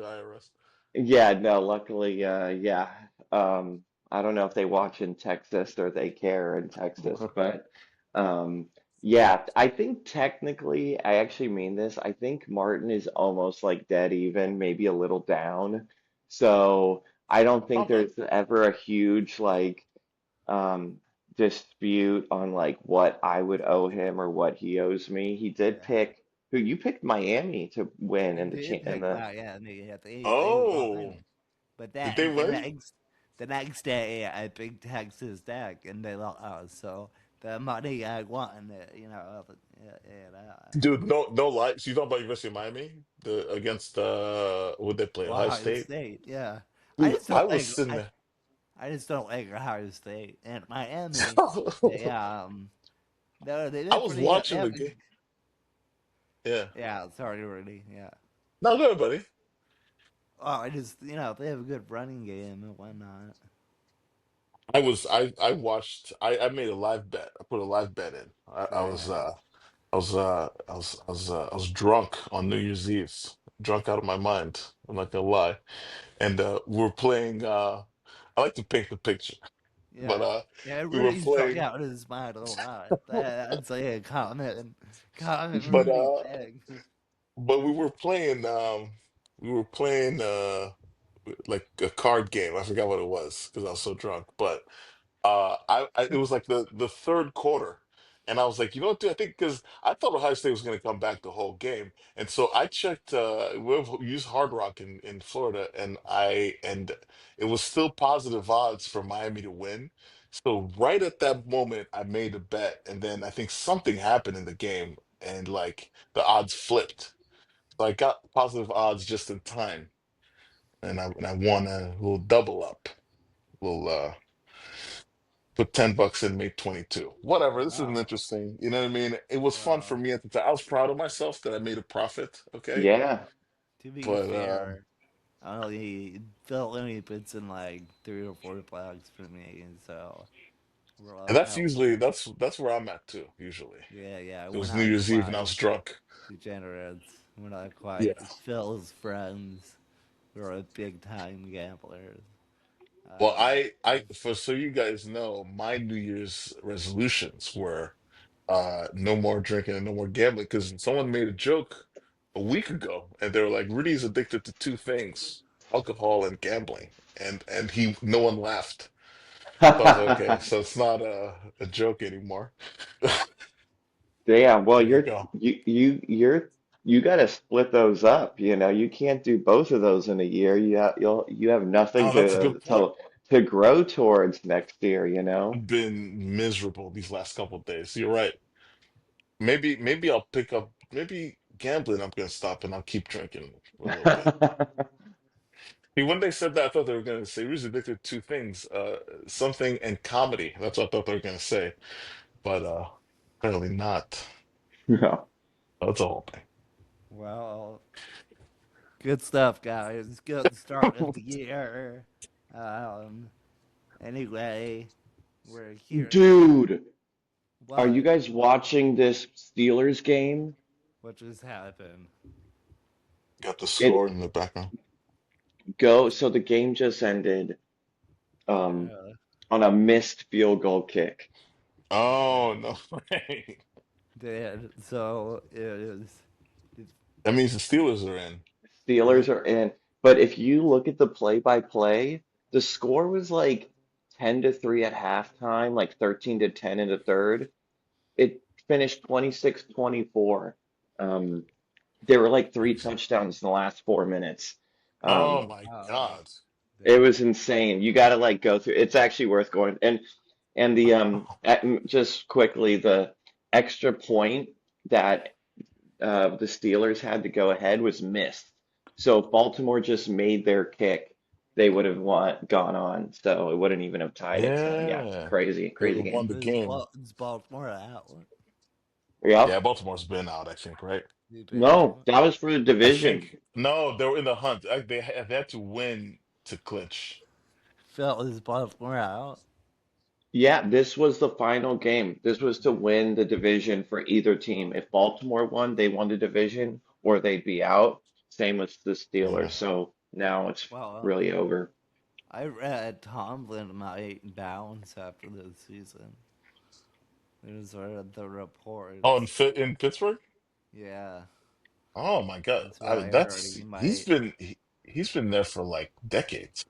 IRS. Yeah, no, luckily, yeah. I don't know if they watch in Texas or they care in Texas, but um, yeah, I think technically, I actually mean this. I think Martin is almost like dead even, maybe a little down. So I don't think Okay. there's ever a huge like um dispute on like what I would owe him or what he owes me. He did Yeah. pick who you picked Miami to win I in the did in pick the Miami. Yeah, they Oh, won. But did that they win? the next day I picked Texas Tech and they lost. So the money I won, Dude, no lie. So you talking about University of Miami, the against would they play Ohio Ohio State? State. Yeah, I Dude, just I don't was like sitting there. I just don't like Ohio State and Miami. They they I did was pretty good. They watching have the game. Yeah. yeah, sorry, Rudy. Yeah. No, good, buddy. Oh, I just if they have a good running game and whatnot. I watched. I made a live bet. I put a live bet in. Yeah. I was drunk on New Year's Eve, drunk out of my mind. I'm not gonna lie. And we're playing. I like to paint the picture, but Yeah. Yeah, we were Rudy's struck playing. out in his mind a lot. That's like a common But Rudy thing. we were playing. We were playing like a card game. I forgot what it was because I was so drunk. But it was like the third quarter, and I was like, you know what, dude? I think because I thought Ohio State was going to come back the whole game, and so I checked. We've used Hard Rock in Florida, and it was still positive odds for Miami to win. So right at that moment, I made a bet, and then I think something happened in the game, and like the odds flipped. So I got positive odds just in time, and I won a little double up. Little put 10 bucks in, made 22. Whatever. This isn't Wow. interesting. You know what I mean? It was fun for Well, me at the time. I was proud of myself that I made a profit. Okay. yeah. to be But fair, Phil only puts in like 3 or 4 bucks for me, so we're and like, that's oh, usually that's where I'm at too, usually. yeah, It we're was New not Year's Eve and I quite was drunk. degenerates. We're not Yeah. quite Phil's friends. We're big time gamblers. Well, Um, for so you guys know, my New Year's resolutions were no more drinking and no more gambling because someone made a joke a week ago and they were like, Rudy's addicted to two things, alcohol and gambling. And he no one laughed. So I was like, okay, so it's not a joke anymore. Yeah, well, There you go. you got to split those up. You know, you can't do both of those in a year. You have nothing Oh, that's a good point. to grow towards next year. You know. I've been miserable these last couple of days. You're right. Maybe I'll pick up maybe gambling I'm gonna stop and I'll keep drinking for a little bit. See, when they said that, I thought they were gonna say Rudy's addicted to two things, something and comedy. That's what I thought they were gonna say. But apparently not. Yeah. That's a whole well, good stuff, guys. Good start of the year. Um, anyway, we're here. Dude, are you What? guys watching this Steelers game? What just happened? got the score It in the background. so the game just ended um Yeah. on a missed field goal kick. Oh no way. So it is. That means the Steelers are in. Steelers Right? are in. But if you look at the play-by-play, the score was like 10-3 at halftime, like 13-10 in the third. It finished 26-24. Um, there were like three Crazy. touchdowns in the last 4 minutes. Oh Um, my Uh, God. it damn. was insane. You got to like go through. It's actually worth going. And just quickly, the extra point that the Steelers had to go ahead was missed. So if Baltimore just made their kick, they would have gone on. So it wouldn't even have tied it. So yeah, Yeah. crazy, They would crazy have won game. the game. Is Baltimore out? Yeah, Yep. Baltimore's been out, I think, right? They've been No, out. that was for the I division. think no, they were in the hunt. They had to win to clinch. Phil, is Baltimore out? Yeah, this was the final game. This was to win the division for either team. If Baltimore won, they won the division or they'd be out. Same with the Steelers. Yeah. So now it's Well, really over. I read Tomlin might bounce after this season. Those are the Oh, reports. In Pittsburgh? Yeah, Oh my God. that's what I heard. That's He might. he's been there for like decades.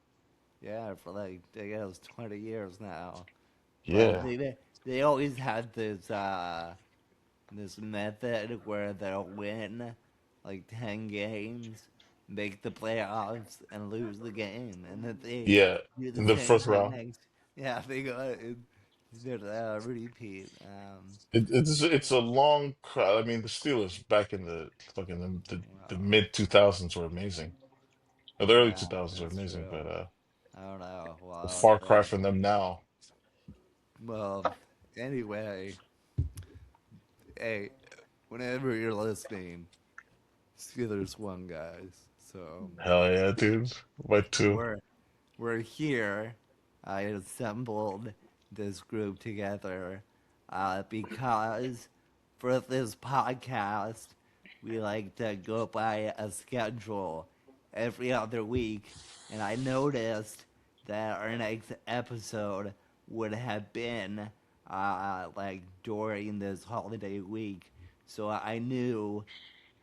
Yeah, for like I guess 20 years now. But Yeah. they always had this method where they'll win like 10 games, make the playoffs, and lose the game, and then they Yeah. do the In the same first thing round. next. Yeah, they go did repeat. It's a long crowd. I mean, the Steelers back in the fucking the Well, mid 2000s were amazing. Or the early yeah, 2000s were that's amazing, true. but I don't know. the Well, far cry from them now. well, anyway, hey, whenever you're listening, Steelers won, guys. So Hell yeah, dude. What too? we're we're here. I assembled this group together because for this podcast, we like to go by a schedule every other week. And I noticed that our next episode would have been like during this holiday week. So I knew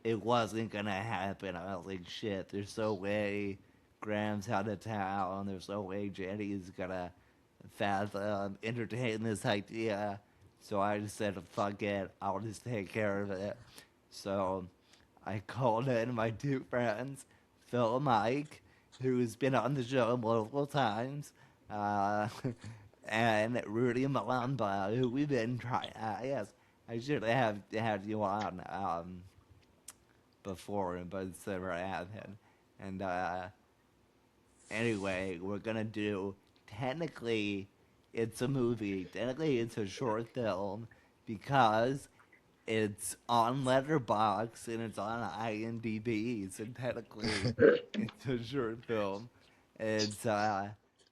it wasn't gonna happen. I was like, shit, there's no way Graham's out of town. There's no way Jenny's gonna fathom entertain this idea. So I just said, fuck it, I'll just take care of it. So I called in my two friends, Phil and Mike, who's been on the show multiple times, uh, and Rudy and Malamba, who we've been trying. Yes, I should have had you on. Before, but it's never happened. And anyway, we're gonna do. Technically, it's a movie. Technically, it's a short film because it's on Letterbox and it's on IMDb. So technically, it's a short film. It's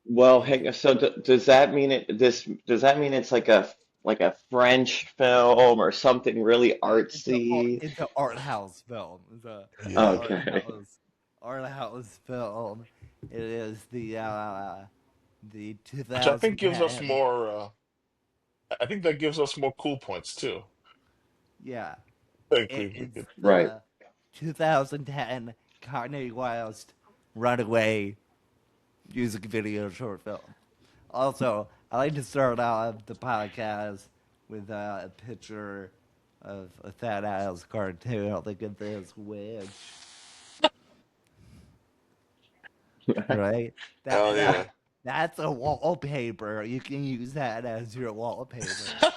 Well, it, hang on. So does that mean does that mean it's like a French film or something really artsy? it's an art house film. It's a Yeah. art Okay. house art house film. It is the Which I think gives us 2010. more I think that gives us more cool points too. Yeah, I think we it's could Right. the 2010 Kanye West Runaway music video short film. Also, I like to start off the podcast with a picture of a fat ass cartoon. Look at this witch, right? That Hell yeah. that that's a wallpaper. You can use that as your wallpaper. I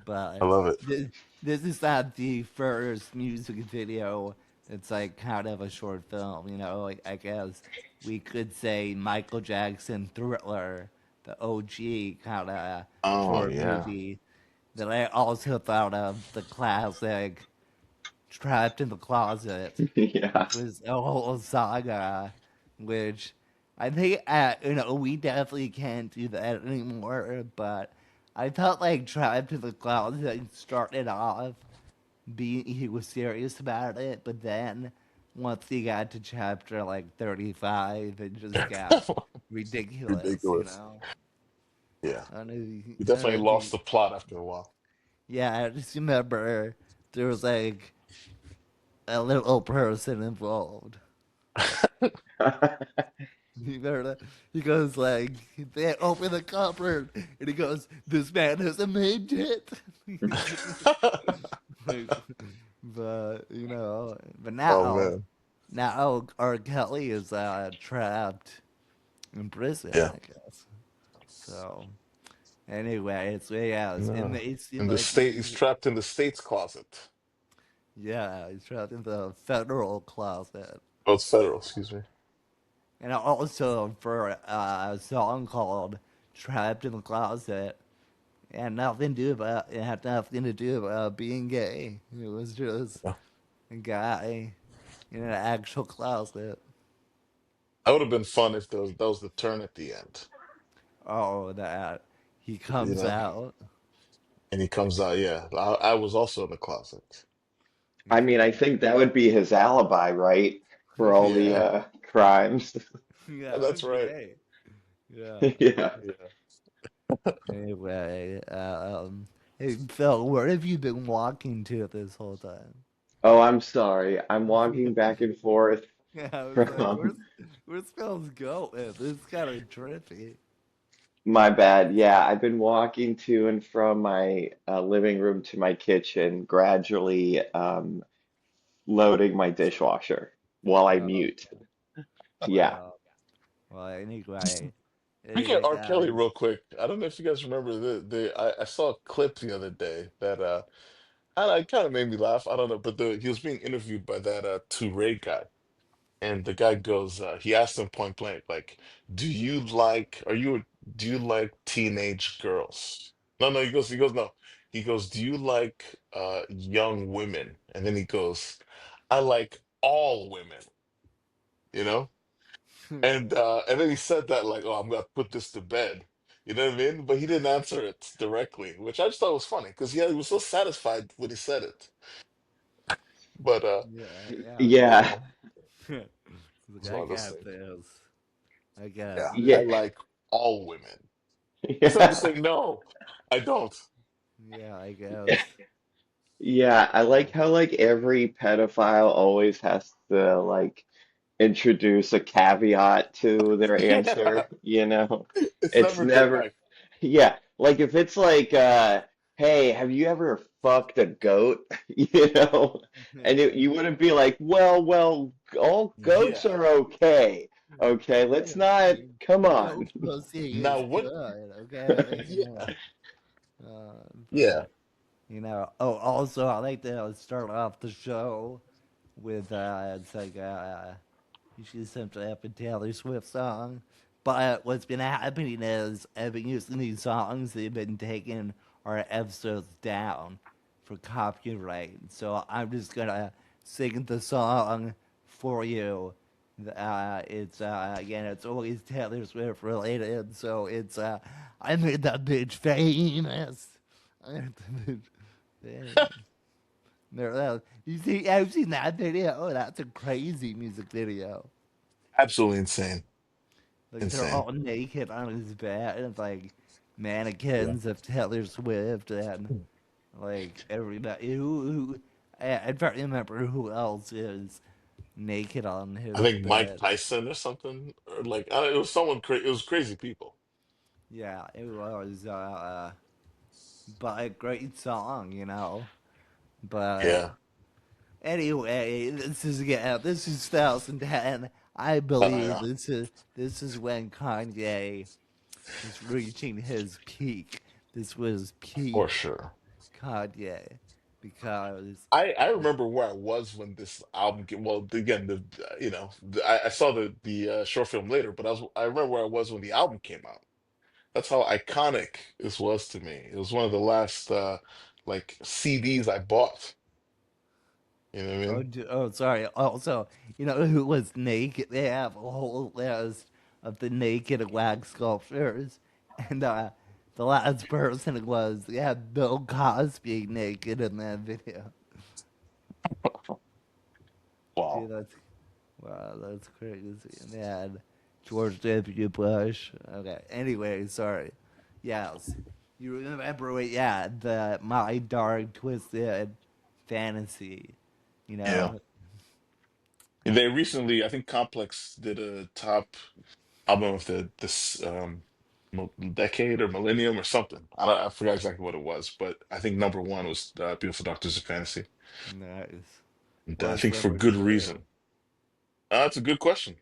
But love it. this is not the first music video. It's like kind of a short film, you know. Like I guess we could say Michael Jackson Thriller, the OG kind of Oh short yeah. movie. Then I also thought of the classic Trapped in the Closet, Yeah. which was a whole saga, which I think we definitely can't do that anymore. But I felt like Tribe to the Clouds started off being he was serious about it, but then once he got to chapter like 35, it just got ridiculous. Ridiculous. Yeah. I don't know. We I don't know definitely if lost the plot after a while. yeah, I just remember there was like a little person involved. He remember that? He goes like, they open the cupboard, and he goes, "This man has a midget." Like, but but Oh now, man. R. Kelly is trapped in prison, Yeah. I guess. So anyway, it No. may seem In the like state, he's trapped in the state's closet. he's trapped in the federal closet. Oh, it's federal, excuse me. And also for a song called "Trapped in the Closet," it had nothing to do about being gay. It was just Yeah. a guy in an actual closet. That would have been fun if that was the turn at the end. Oh, that he You comes know? out. And he comes out, yeah. I was also in the closet. I mean, I think that would be his alibi, right? For all the Yeah, crimes. Yeah, that's right. okay. Yeah. Yeah. Yeah. Anyway, hey Phil, where have you been walking to this whole time? Oh, I'm sorry. I'm walking back and forth Yeah, I was like, from where's Phil's going? This is kind of trippy. my bad. Yeah, I've been walking to and from my living room to my kitchen, gradually loading my dishwasher while I Oh, mute. Yeah. well, anyway, Speaking of anyway, R. Kelly, guys. real quick, I don't know if you guys remember I saw a clip the other day that I kind of made me laugh. I don't know, but he was being interviewed by that Touré guy. And the guy goes, he asked him point blank, like, do you like teenage girls? No, no, he goes, no. He goes, do you like young women? And then he goes, I like all women, you know? And then he said that like, oh, I'm gonna put this to bed. You know what I mean? But he didn't answer it directly, which I just thought was funny because he was so satisfied when he said it. But Yeah, yeah. you Yeah. know, Look, it's I one of those got things. this. I got Yeah, Yeah. I this. like all women. Instead of just Yeah. saying no, I don't. Yeah, I guess. Yeah. I like how like every pedophile always has to like introduce a caveat to their Yeah, answer, you know? it's It's never never, correct. yeah, like if it's like, hey, have you ever fucked a goat? You know? And Yeah. you wouldn't be like, well, all goats Yeah, are okay. Okay, let's not, come on. Goat pussy now is what? good, okay? Yeah, But yeah. oh, also I like to start off the show with it's like you should simply have a Taylor Swift song. But what's been happening is I've been using these songs, they've been taking our episodes down for copyright. So I'm just gonna sing the song for you. It's again, it's always Taylor Swift related. So it's I made that bitch famous. I made that bitch famous. You see, I've seen that video. Oh, that's a crazy music video. Absolutely insane, Like they're insane. all naked on his bed, and it's like Yeah, mannequins of Taylor Swift and like everybody I don't remember who else is naked on I his think Mike bed. Tyson or something, or like it was someone crazy. It was crazy people. Yeah, it was but a great song, you know. But Yeah. anyway, this is 2010. I Oh believe yeah, this is when Kanye was reaching his peak. This was for peak sure. Kanye because I remember where I was when this album came. Well, again, I saw the short film later, but I remember where I was when the album came out. That's how iconic this was to me. It was one of the last like CDs I bought. You know what I mean? sorry. Also, you know who was naked? They have a whole list of the naked wax sculptures, and the last person was Bill Cosby naked in that video. Dude, Wow. that's wow, that's crazy. And they had George W. Bush. Okay. Anyway, sorry. Yes. You remember it, yeah, the My Dark Twisted Fantasy. You Yeah. know? They recently, I think Complex did a top album of the this decade or millennium or something. I forgot exactly what it was, but I think number one was Beautiful Doctors of Fantasy. Nice. And I What's think for number good two? reason. That's a good question.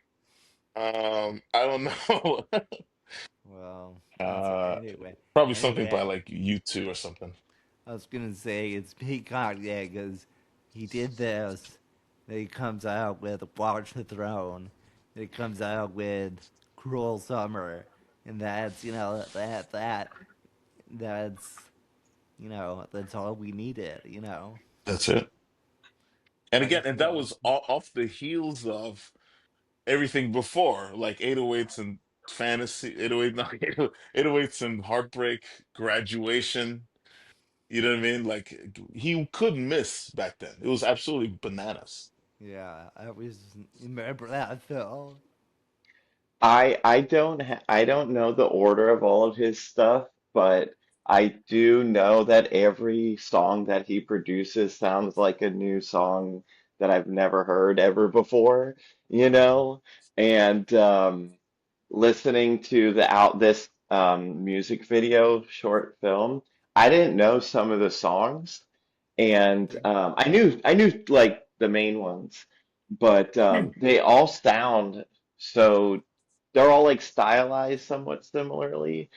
I don't know. Well, that's Uh, anyway. Probably something by Anyway, like U2 or something. I was gonna say it's Pete Kanye because he did this. Then he comes out with Watch the Throne. Then he comes out with Cruel Summer, and that's that's that's all we needed. That's it. And I again, just and feel that like was off the heels of everything before, like 808s and fantasy, 808, no, 808s and heartbreak, graduation. You know what I mean? Like he couldn't miss back then. It was absolutely bananas. Yeah, I was remember that film. I don't know the order of all of his stuff, but I do know that every song that he produces sounds like a new song that I've never heard ever before, you know? And listening to the out this music video short film, I didn't know some of the songs, and I knew like the main ones, but they all sound so they're all like stylized somewhat similarly,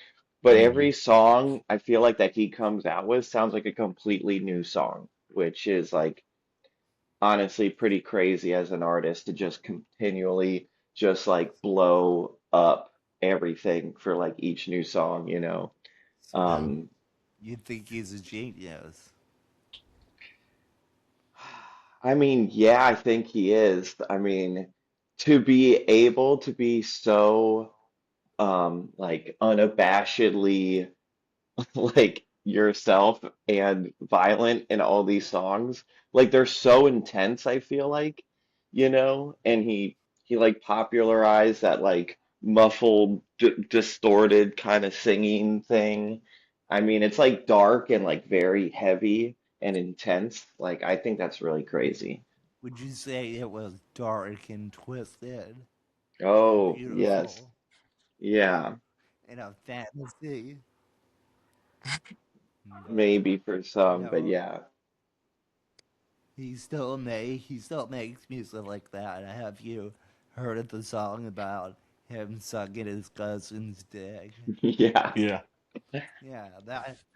but Hmm. every song I feel like that he comes out with sounds like a completely new song, which is like honestly pretty crazy as an artist to just continually just like blow up everything for like each new song, you know. Yeah. So Um, you think he's a genius? I mean, yeah, I think he is. I mean, to be able to be so like unabashedly like yourself and violent in all these songs. Like they're so intense, I feel like, you know, and he like popularized that like muffled, d distorted kind of singing thing. I mean, it's like dark and like very heavy and intense. Like I think that's really crazy. Would you say it was dark and twisted and Oh, yes. beautiful Yeah, and a fantasy? But maybe for you some, but know, yeah. he still makes music like that. Have you heard of the song about him sucking his cousin's dick? Yeah. Yeah. Yeah,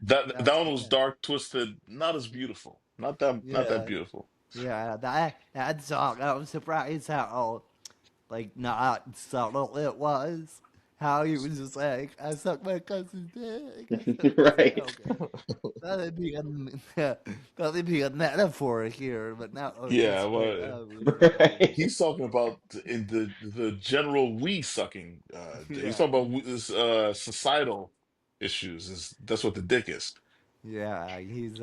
That that's one was dark, twisted, not as beautiful. Not that yeah, beautiful. yeah, that song. I was surprised how like not subtle it was. How he was just like, I sucked my cousin's dick. I was like, Right. okay, that'd be that'd be a metaphor here, but now Yeah, just straight well, up, he's like, Right. he's talking about in the general we sucking. He's yeah, talking about this, societal issues. Is that's what the dick is? yeah, he's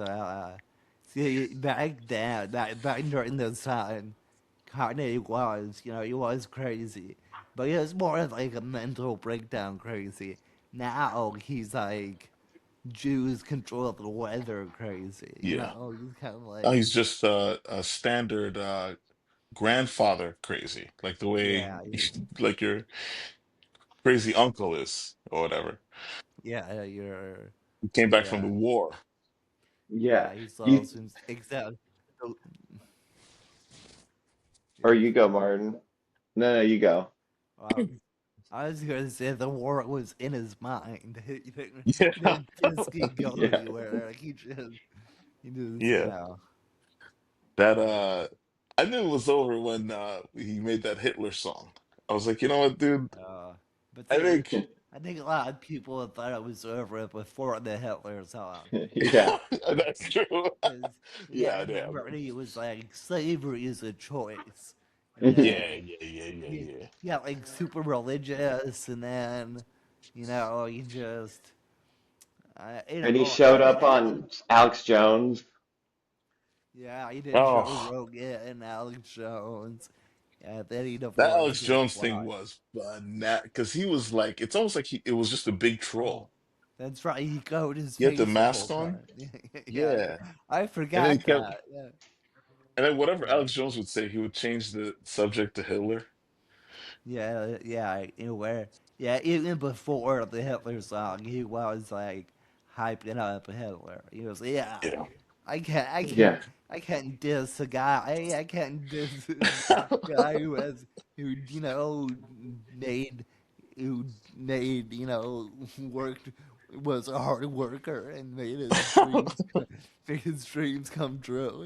see back then, back during this time, Kanye was, he was crazy, but he was more of like a mental breakdown crazy. Now he's like Jews control the weather crazy. Yeah. He's kind of Oh, like, he's just a standard grandfather crazy, like the way yeah, like your crazy uncle is or whatever. yeah, you're, He came back from the yeah, war. Yeah. yeah, he's You also, except, or yeah, you go, Martin. No, no, you go. well, I was gonna say the war was in his mind. Yeah. He didn't physically go Yeah. anywhere. Like he just, Yeah. That I knew it was over when he made that Hitler song. I was like, you know what, dude? but I see, think I think a lot of people thought it was over before the Hitler song. Yeah. that's true. Because Yeah, yeah, yeah. remember he was like slavery is a choice, and Yeah. Yeah, then yeah, yeah, yeah, he yeah. he got like super religious, and then he just And he showed up on Alex Jones. yeah, he did Joe Oh, Rogan and Alex Jones, and then he that divorced Alex his Jones thing wife. was banana because he was like, it's almost like it was just a big Oh, troll. that's right. He covered his He had the face the whole mask on. time. Yeah, Yeah, I and then he forgot kept, that. Yeah, and then whatever yeah. Alex Jones would say, he would change the subject to Hitler. Yeah, where, yeah, even before the Hitler song, he was like hyping up Hitler. He was, yeah, Yeah. I can't, I can't, Yeah. I can't diss a guy. I can't diss this guy who made, who made, worked, was a hard worker and made his dreams, made his dreams come true.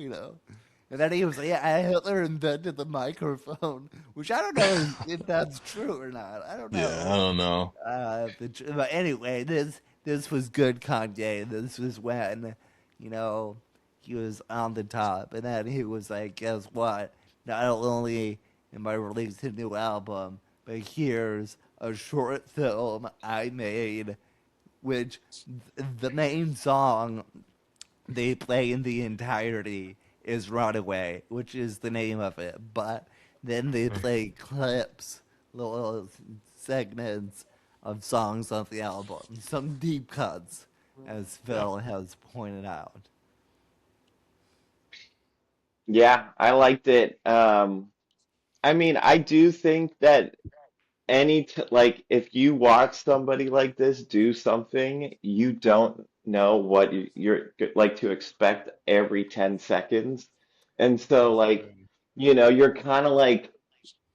And then he was like, yeah, Hitler invented the microphone, which I don't know if that's true or not. I don't Yeah, I know. don't know. But anyway, this was good Kanye. This was when, you know, he was on the top, and then he was like, guess what? Not only am I releasing a new album, but here's a short film I made, which the main song they play in the entirety is Runaway, which is the name of it. But then they play clips, little segments of songs of the album, some deep cuts, as Yeah. Phil has pointed out. Yeah, I liked it. I mean, I do think that like if you watch somebody like this do something, you don't know what like to expect every 10 seconds. And so That's like, true. you're kind of like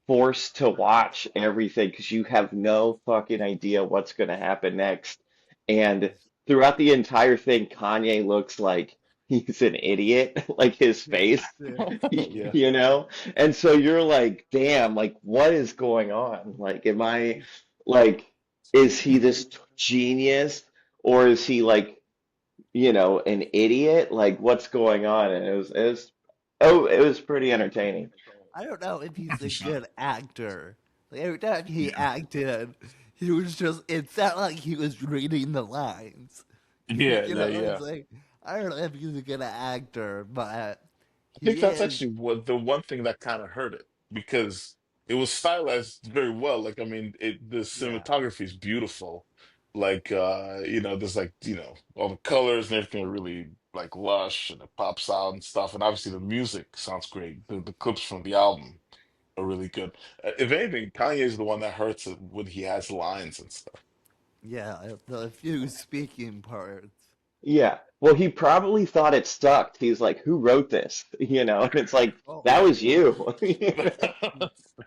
forced to watch everything because you have no fucking idea what's going to happen next. And throughout the entire thing, Kanye looks like he's an idiot, like his face, Yeah. you know? And so you're like, damn, like, what is going on? Like, am I like, is he this genius or is he like, an idiot? Like, what's going on? And it was pretty entertaining. I don't know if he's a 100%. good actor. Like every time he acted, he was just, it sounded like he was reading the lines. Yeah, You yeah, know, it's yeah. like, I don't know if he's a good actor, but I think he that's is. actually what the one thing that kind of hurt it because it was stylized very well. Like, I mean, the Yeah. cinematography is beautiful. Like, there's like, all the colors and everything are really like lush and it pops out and stuff. And obviously the music sounds great. The clips from the album are really good. If anything, Kanye is the one that hurts it when he has lines and stuff. Yeah, the few speaking parts. Yeah. Well, he probably thought it sucked. He's like, who wrote this? And it's like, Oh, that was yeah. you. Yeah,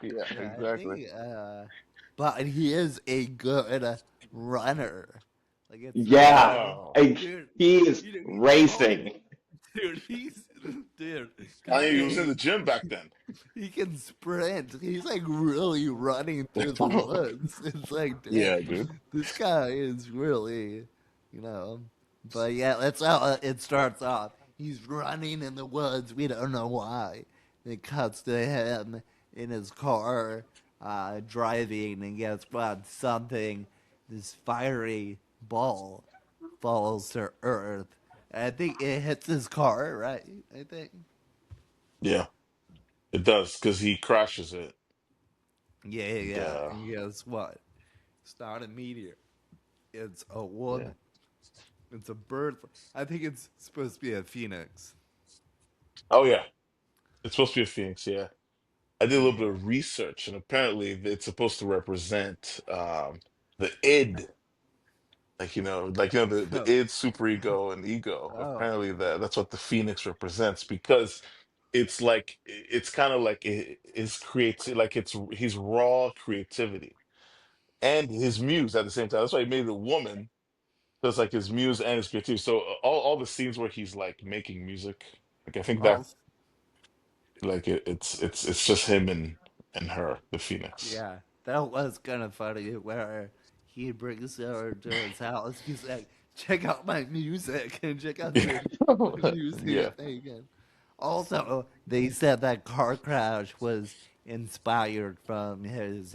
Yeah, I exactly. think, but he is a good runner. Like, it's Yeah. not, Oh, dude, He is holy, racing. dude, dude, Kanye was in Kanye, the gym back then. he can sprint. He's like really running through the woods. It's like, damn, Yeah, dude. this guy is really, you know. But yeah, that's how it starts off. He's running in the woods. We don't know why. It cuts to him in his car, driving, and guess what? Something, this fiery ball, falls to earth. I think it hits his car, right? I think. Yeah, it does because he crashes it. Yeah, yeah, And, yeah. And guess what? It's not a meteor. It's a yeah. woman. It's a bird. I think it's supposed to be a phoenix. Oh yeah, it's supposed to be a phoenix. Yeah, I did a little bit Yeah. of research, and apparently it's supposed to represent the id, the Oh, id, superego, and ego. oh, Apparently that's what the phoenix represents because it's like it's kind of like it's creates like it's his raw creativity and his muse at the same time. That's why he made it a woman. So it's like his muse and his creativity. So all the scenes where he's like making music, like I think that also, like it's just him and her, the Phoenix. yeah. That was kind of funny where he brings her to his house. He's like, check out my music and check out the music Yeah. I'm making. Also, they said that car crash was inspired from his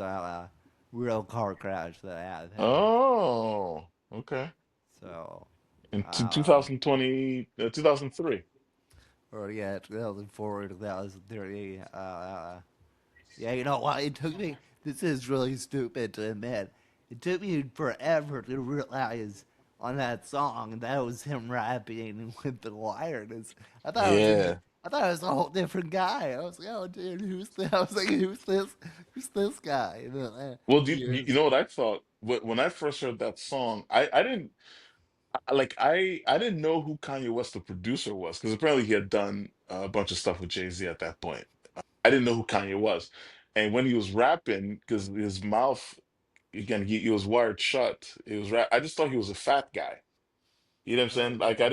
real car crash that happened. Oh, okay. So, In um, 2020, 2003. or yeah, 2004, 2003. Yeah, you know what? It took me. This is really stupid to admit. It took me forever to realize on that song that was him rapping with the wireless. I thought it was a. Yeah. I thought it was a whole different guy. I was like, oh, dude, who's this? I was like, who's this? Who's this guy? And then, Well, you years. know what I thought when I first heard that song? I didn't I didn't know who Kanye West the producer was because apparently he had done a bunch of stuff with Jay-Z at that point. I didn't know who Kanye was, and when he was rapping, because his mouth again he was wired shut. It was I just thought he was a fat guy. You know what I'm Oh saying? Like yeah.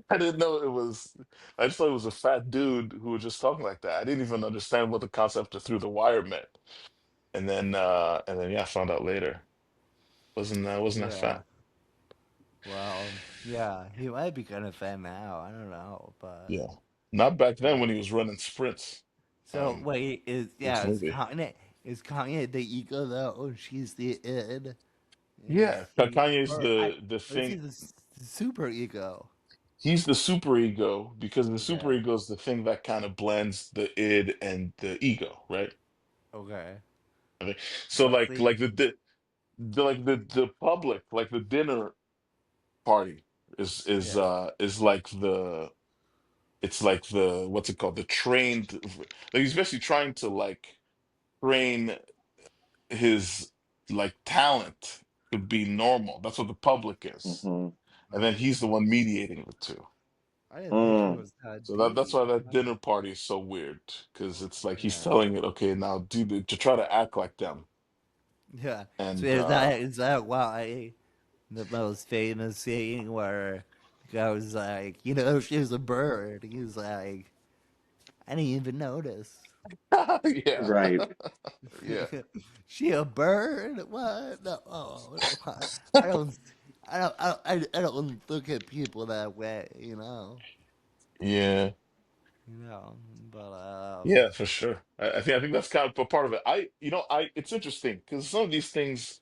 I didn't know it was. I just thought it was a fat dude who was just talking like that. I didn't even understand what the concept of through the wire meant. And then yeah, I found out later. Wasn't that Yeah. fat? Well, yeah. He might be kind of fat now. I don't know, but. Yeah. Not back then when Uh, he was running sprints. so Um, wait, is this yeah, movie. Is Kanye the ego though? She's the id. Is Yeah, he, Kanye's or I, the or is he thing. the super ego? he's the superego because the Okay. superego is the thing that kind of blends the id and the ego, right? Okay. Okay. So What's like the the public, like the dinner party yeah. is like the it's like the what's it called? The trained like he's basically trying to like train his like talent to be normal. That's what the public is. Hmm. And then he's the one mediating the two. I didn't think it Mm. was that So that's deep. why that dinner party is so weird because it's like he's Yeah. telling it, okay, now do the to try to act like them. Yeah. So And is that why the most famous scene where the guy was like, she's a bird. He's like, I didn't even notice. yeah. Right. Yeah. She a bird? What? No, oh, no, I don't, I don't look at people that way. Yeah. You know, but Yeah, for sure. I think that's kind of a part of it. I it's interesting because some of these things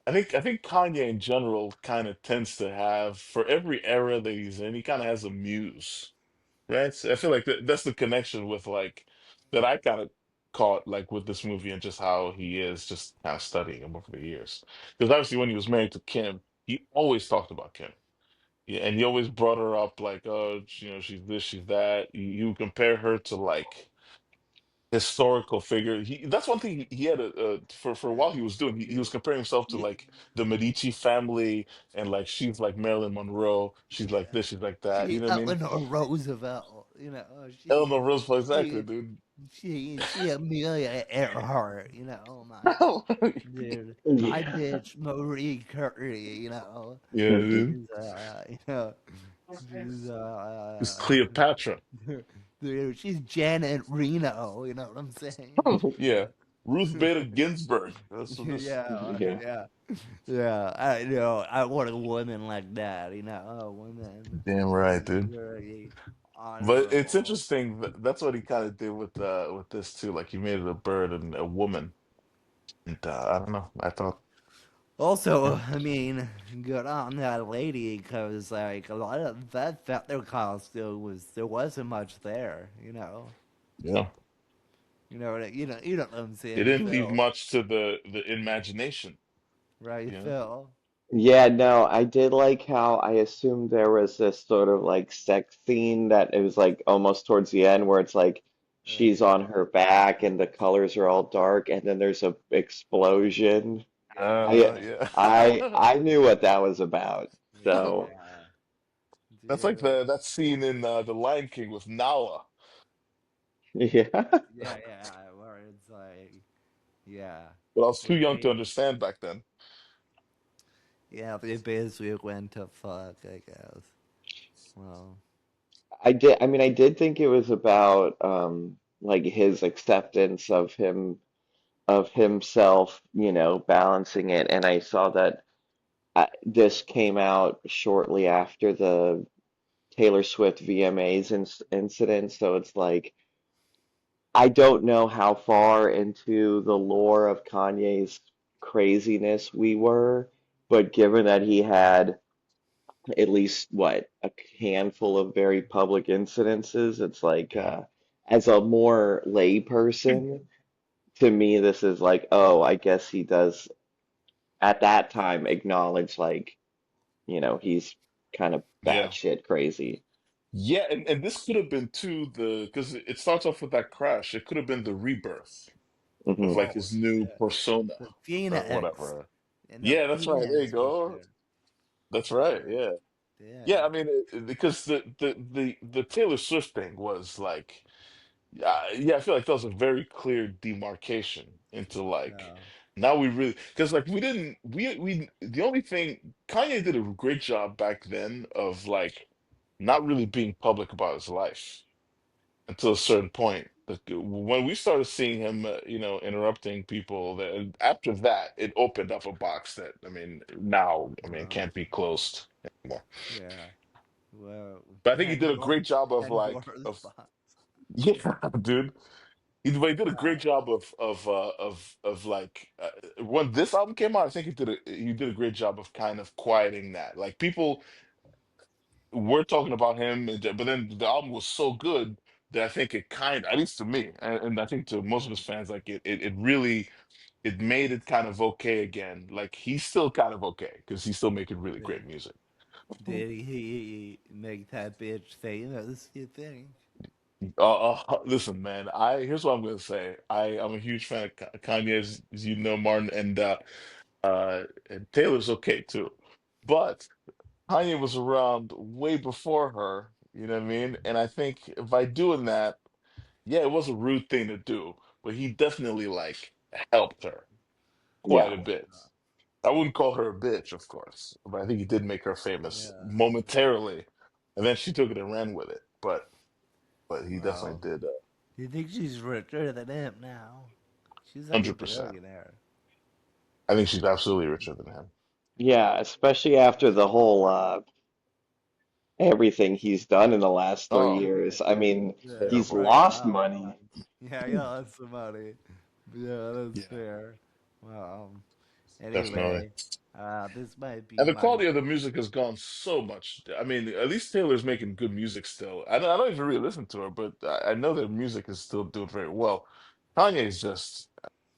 I think Kanye in general kind of tends to have for every era that he's in, he kind of has a muse, right? So I feel like that's the connection with like that I kind of caught like with this movie and just how he is just kind of studying him over the years. Because obviously when he was married to Kim, he always talked about Kim. Yeah, and he always brought her up like, oh, she's this, she's that. You compare her to like historical figure. That's one thing he had for a while he was doing. He was comparing himself to yeah, like the Medici family and like she's like Marilyn Monroe. She's like yeah. this. She's like that. She You know what I mean? Eleanor Roosevelt. Eleanor Roosevelt, She exactly, dude. she Amelia Earhart. My dude. I Yeah. bitch Marie Curie. Yeah, dude. She's she's It's Cleopatra. dude, she's Janet Reno. You know what I'm saying? Yeah, Ruth Bader Ginsburg. That's what this. Yeah, Yeah. yeah, yeah. I know. I want a woman like that. A woman Damn right, who's dude. very But it's honorable. interesting. That's what he kind of did with this too. Like he made it a bird and a woman. And I don't know. I thought, Also, yeah, I mean, good on that lady, because like a lot of that feather costume there wasn't much there. yeah. You know what I'm It saying, didn't leave Phil. much to the imagination. Right, You know. Phil? Yeah, no, I did like how I assumed there was this sort of like sex scene that it was like almost towards the end where it's like she's Right. on her back and the colors are all dark and then there's a explosion. I I Yeah. I knew what that was about. So, Yeah, That's like dude. that scene in The Lion King with Nala. yeah. Yeah, yeah. Where it's like, yeah, But I was too they young to made, understand back then. yeah, they basically went to fuck, I guess. Well, I mean I did think it was about like his acceptance of himself, balancing it and I saw that this came out shortly after the Taylor Swift VMAs incident, so it's like I don't know how far into the lore of Kanye's craziness we were, but given that he had at least what a handful of very public incidences, it's like Yeah. as a more lay person, to me this is like, oh, I guess he does at that time acknowledge like, he's kind of Yeah. batshit crazy. Yeah, and this could have been too the because it starts off with that crash. It could have been the rebirth of Hmm. like oh his new shit, persona the or Phoenix, whatever. and the Yeah, that's right. There you Phoenix for go. sure. That's right. Yeah, Yeah. Yeah, yeah, I mean, because the Taylor Swift thing was like, yeah, I feel like that was a very clear demarcation into like yeah. now we really because like we didn't we the only thing Kanye did a great job back then of like not really being public about his life until a certain point. Like, when we started seeing him, interrupting people, after that, it opened up a box that I mean, now I mean, Well, can't be closed anymore. yeah. Well, But I think he did a Pandora, great job of like Pandora's of box. yeah, dude. But he did a great Uh, job of like when this album came out. I think he did a great job of kind of quieting that. Like people, we're talking about him, but then the album was so good that I think it at least to me, and I think to most of his fans, like it really it made it kind of okay again. Like he's still kind of okay because he's still making really great music. Did he make that bitch famous, you think? Listen, man. I Here's what I'm gonna say. I'm a huge fan of Kanye, as you know, Martin, and Taylor's okay too, but Kanye was around way before her. You know what I mean? And I think by doing that, yeah, it was a rude thing to do, but he definitely like helped her quite Yeah. a bit. I wouldn't call her a bitch, of course, but I think he did make her famous Yeah. momentarily, and then she took it and ran with it. But he definitely Well, did do you think she's richer than him now? She's like a 100%. billionaire. I think she's absolutely richer than him. Yeah, especially after the whole everything he's done in the last three Oh, years. I mean, Yeah, yeah, he's bro. right. lost Wow. money. Yeah, I got lots of money. Yeah, that's Yeah, fair. Well, definitely. anyway, this might be And the my quality of the music has gone so much. I mean, at least Taylor's making good music still. I don't even really listen to her, but I know that music is still doing very well. Kanye's just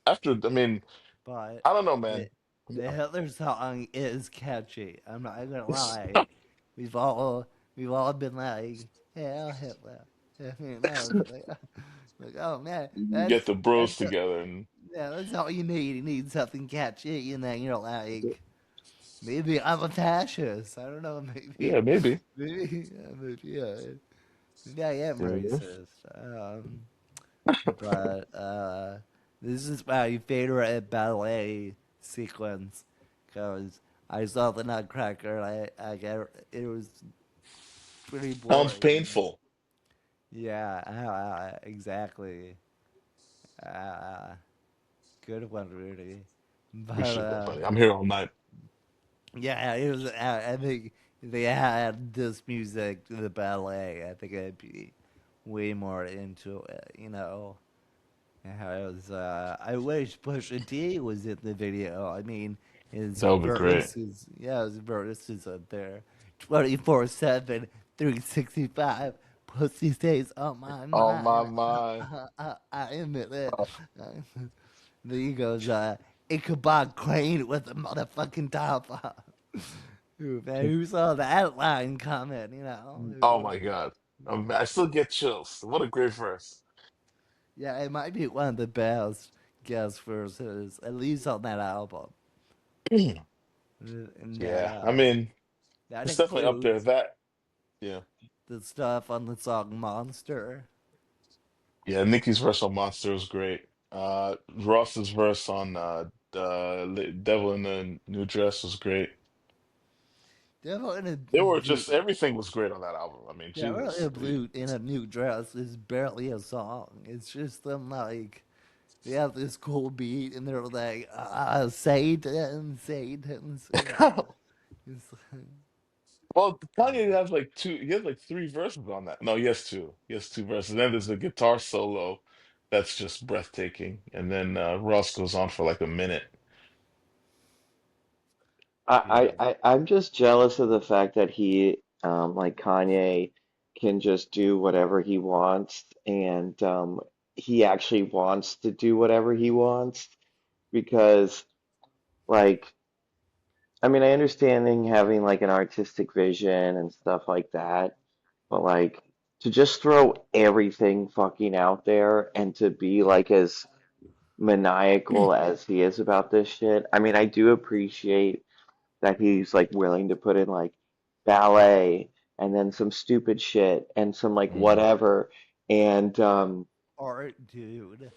I mean, but I don't know, the man. the Yeah. Hitler song is catchy. I'm not gonna lie. We've all we've all been like, "Hell Hitler," you know, it's like, oh man, Get the bros that's together and yeah, that's all you need. You need something catchy, and then you're like, maybe I'm a fascist. I don't know, yeah, maybe, maybe. maybe I am Mhm. racist. But this is my favorite ballet sequence because I saw the Nutcracker. I get it was pretty Sounds boring. painful. Yeah, exactly. Uh, good one, Rudy. But Appreciate that, buddy. I'm here all night. yeah, it was. I think they had this music to the ballet. I think I'd be way more into it. You know. Yeah, it was, I wish Pusha T was in the video. I mean, his That would be great. verse is, yeah, his verse is up there 24/7, 365. Pussy stays on my Oh my mind. my. I admit it. Uh, Then he goes, Ichabod Crane with a motherfucking top off. Ooh, man, who saw that line coming, you know? oh my God. I still get chills. What a great verse. Yeah, it might be one of the best guest verses, at least on that album. And Yeah, I mean, that it's definitely up there. includes That Yeah. the stuff on the song Monster. Yeah, Nicki's verse on Monster was great. Ross's verse on Devil in the New Dress was great. Devil in a They were blue, just everything was great on that album. I mean, Devil in Jesus. a blue in a new dress is barely a song. It's just them like they have this cool beat and they're like Satan, Satan, Satan. It's like, Well, Kanye has like two. He has like three verses on that. No, he has two. He has two verses. Then there's a guitar solo that's just breathtaking, and then Ross goes on for like a minute. yeah, I'm just jealous of the fact that he, like Kanye, can just do whatever he wants, and he actually wants to do whatever he wants because, like, I mean, I understand him having like an artistic vision and stuff like that, but like to just throw everything fucking out there and to be like as maniacal as he is about this shit. I mean, I do appreciate that he's like willing to put in like ballet and then some stupid shit and some like Mhm. whatever. And art, dude.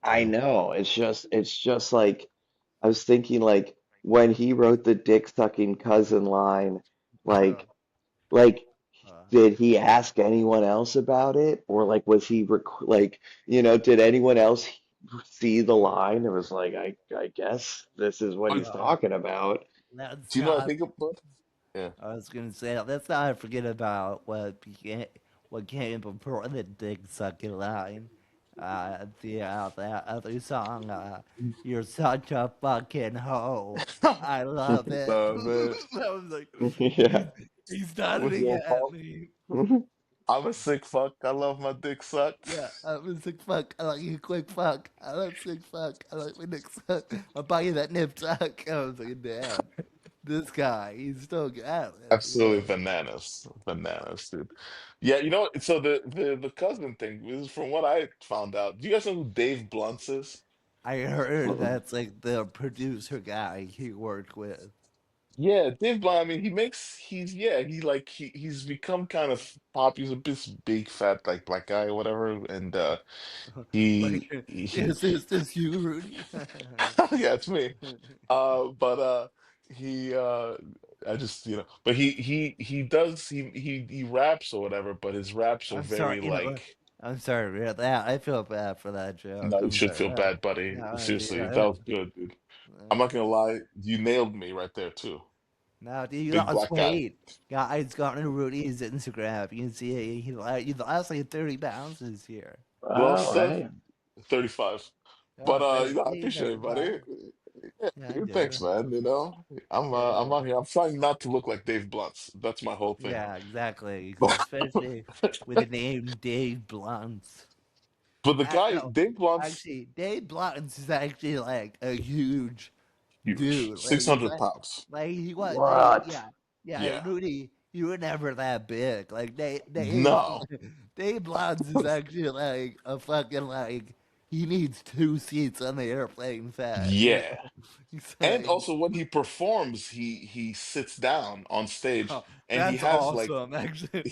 I know it's just like I was thinking like when he wrote the dick sucking cousin line, uh, like like did he ask anyone else about it or like was he like did anyone else see the line? It was like I guess this is what Oh, he's well, talking about. let's do you know what I not. think about? Yeah. I was gonna say, let's not forget about what came before the dick sucking line. That other song, "You're Such a Fucking Hoe." I love it. Love it. I was like, Yeah. He started With your again. fault. He, I'm a sick fuck. I love my dick sucked. yeah, I'm a sick fuck. I like you quick fuck. I like sick fuck. I like my dick suck. I'll buy you that nip tuck. I was like, damn, this guy, he's still got it. Absolutely Yeah. bananas. Bananas, dude. Yeah, you know, so the cousin thing is from what I found out. Do you guys know who Dave Blunts is? I heard that's like the producer guy he worked with. Yeah, Dave Blunt, I mean, he's yeah, he's become kind of pop. He's a this big fat like black guy or whatever, and Like, he is this you, Rudy? yeah, it's me. But he I just but he does he raps or whatever, but his raps are I'm sorry, very you know what? like I'm sorry for that. I feel bad for that joke. no, you I'm should sorry. feel bad, buddy. No, dude, Seriously, that was good, dude. I'm not gonna lie, you nailed me right there too. no, dude, you Big lost black guy. weight. Guys, got on Rudy's Instagram. You can see he lost like 30 pounds this year. Well Wow, said, hey. 35. But Oh, 30, I appreciate it, buddy. 35. Yeah, Yeah, dude, dude. thanks, man. I'm Yeah. out here. I'm trying not to look like Dave Blunts. That's my whole thing. Yeah, exactly. But Especially with the name Dave Blunt. the guy, No, Dave Blunt's actually, Dave Blunt is actually like a huge huge. dude. Like, he's 600 pounds. like he was, like, What? yeah, yeah, Yeah. Rudy, you were never that big. Like, No. Dave Blunt is actually like a fucking, like, he needs two seats on the airplane fat, you Yeah. know? He's And like, also when he performs, he sits down on stage oh, and he that's has like awesome, actually.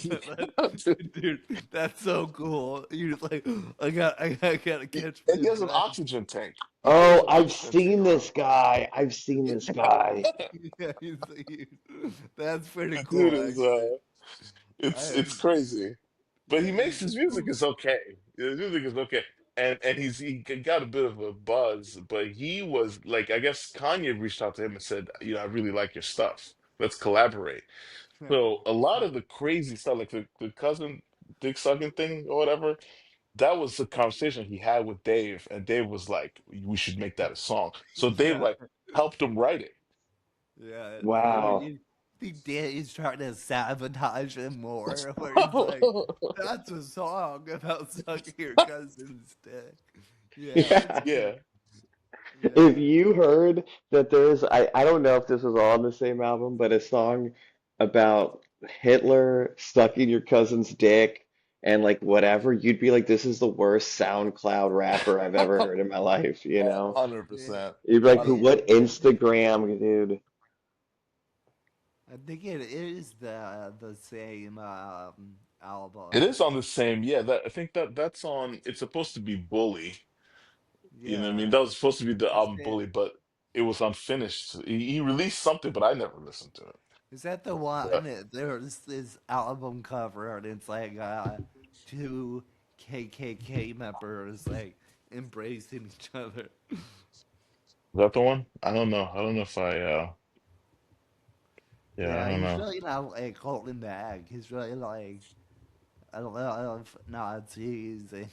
dude, Dude, that's so cool. You're just like, I gotta catch and he my has an breath. oxygen tank. He carries Oh, an I've oxygen tank seen around. this guy. I've seen this guy. Yeah, that's pretty The dude cool, is actually. I, it's crazy. But he yeah, makes his music is okay. His music is okay. And he got a bit of a buzz, but he was like I guess Kanye reached out to him and said, I really like your stuff. Let's collaborate. So a lot of the crazy stuff, like the cousin dick sucking thing or whatever, that was the conversation he had with Dave, and Dave was like, "We should make that a song." So Dave yeah, like helped him write it. yeah. Dude, Wow. you think Danny's trying to sabotage him more? Where he's like, "That's a song about sucking your cousin's dick." Yeah, Yeah. Yeah. If yeah, you heard that there's, I don't know if this was all on the same album, but a song about Hitler sucking your cousin's dick and like whatever, you'd be like, this is the worst SoundCloud rapper I've ever heard in my life, you know? 100%. You'd be like, who, what 100%. Instagram, dude? I think it is the same It album. is on the same, yeah, that I think that's on it's supposed to be Bully. You know what I mean? Yeah, That was supposed to be the is album it? Bully, but it was unfinished. He released something, but I never listened to it. Is that the Yeah. one? There's this album cover, and it's like two KKK members like embracing each other. Is that the one? I don't know. I don't know if I yeah, I Yeah, don't he's know. really not like holding back. He's really like a lot of Nazis and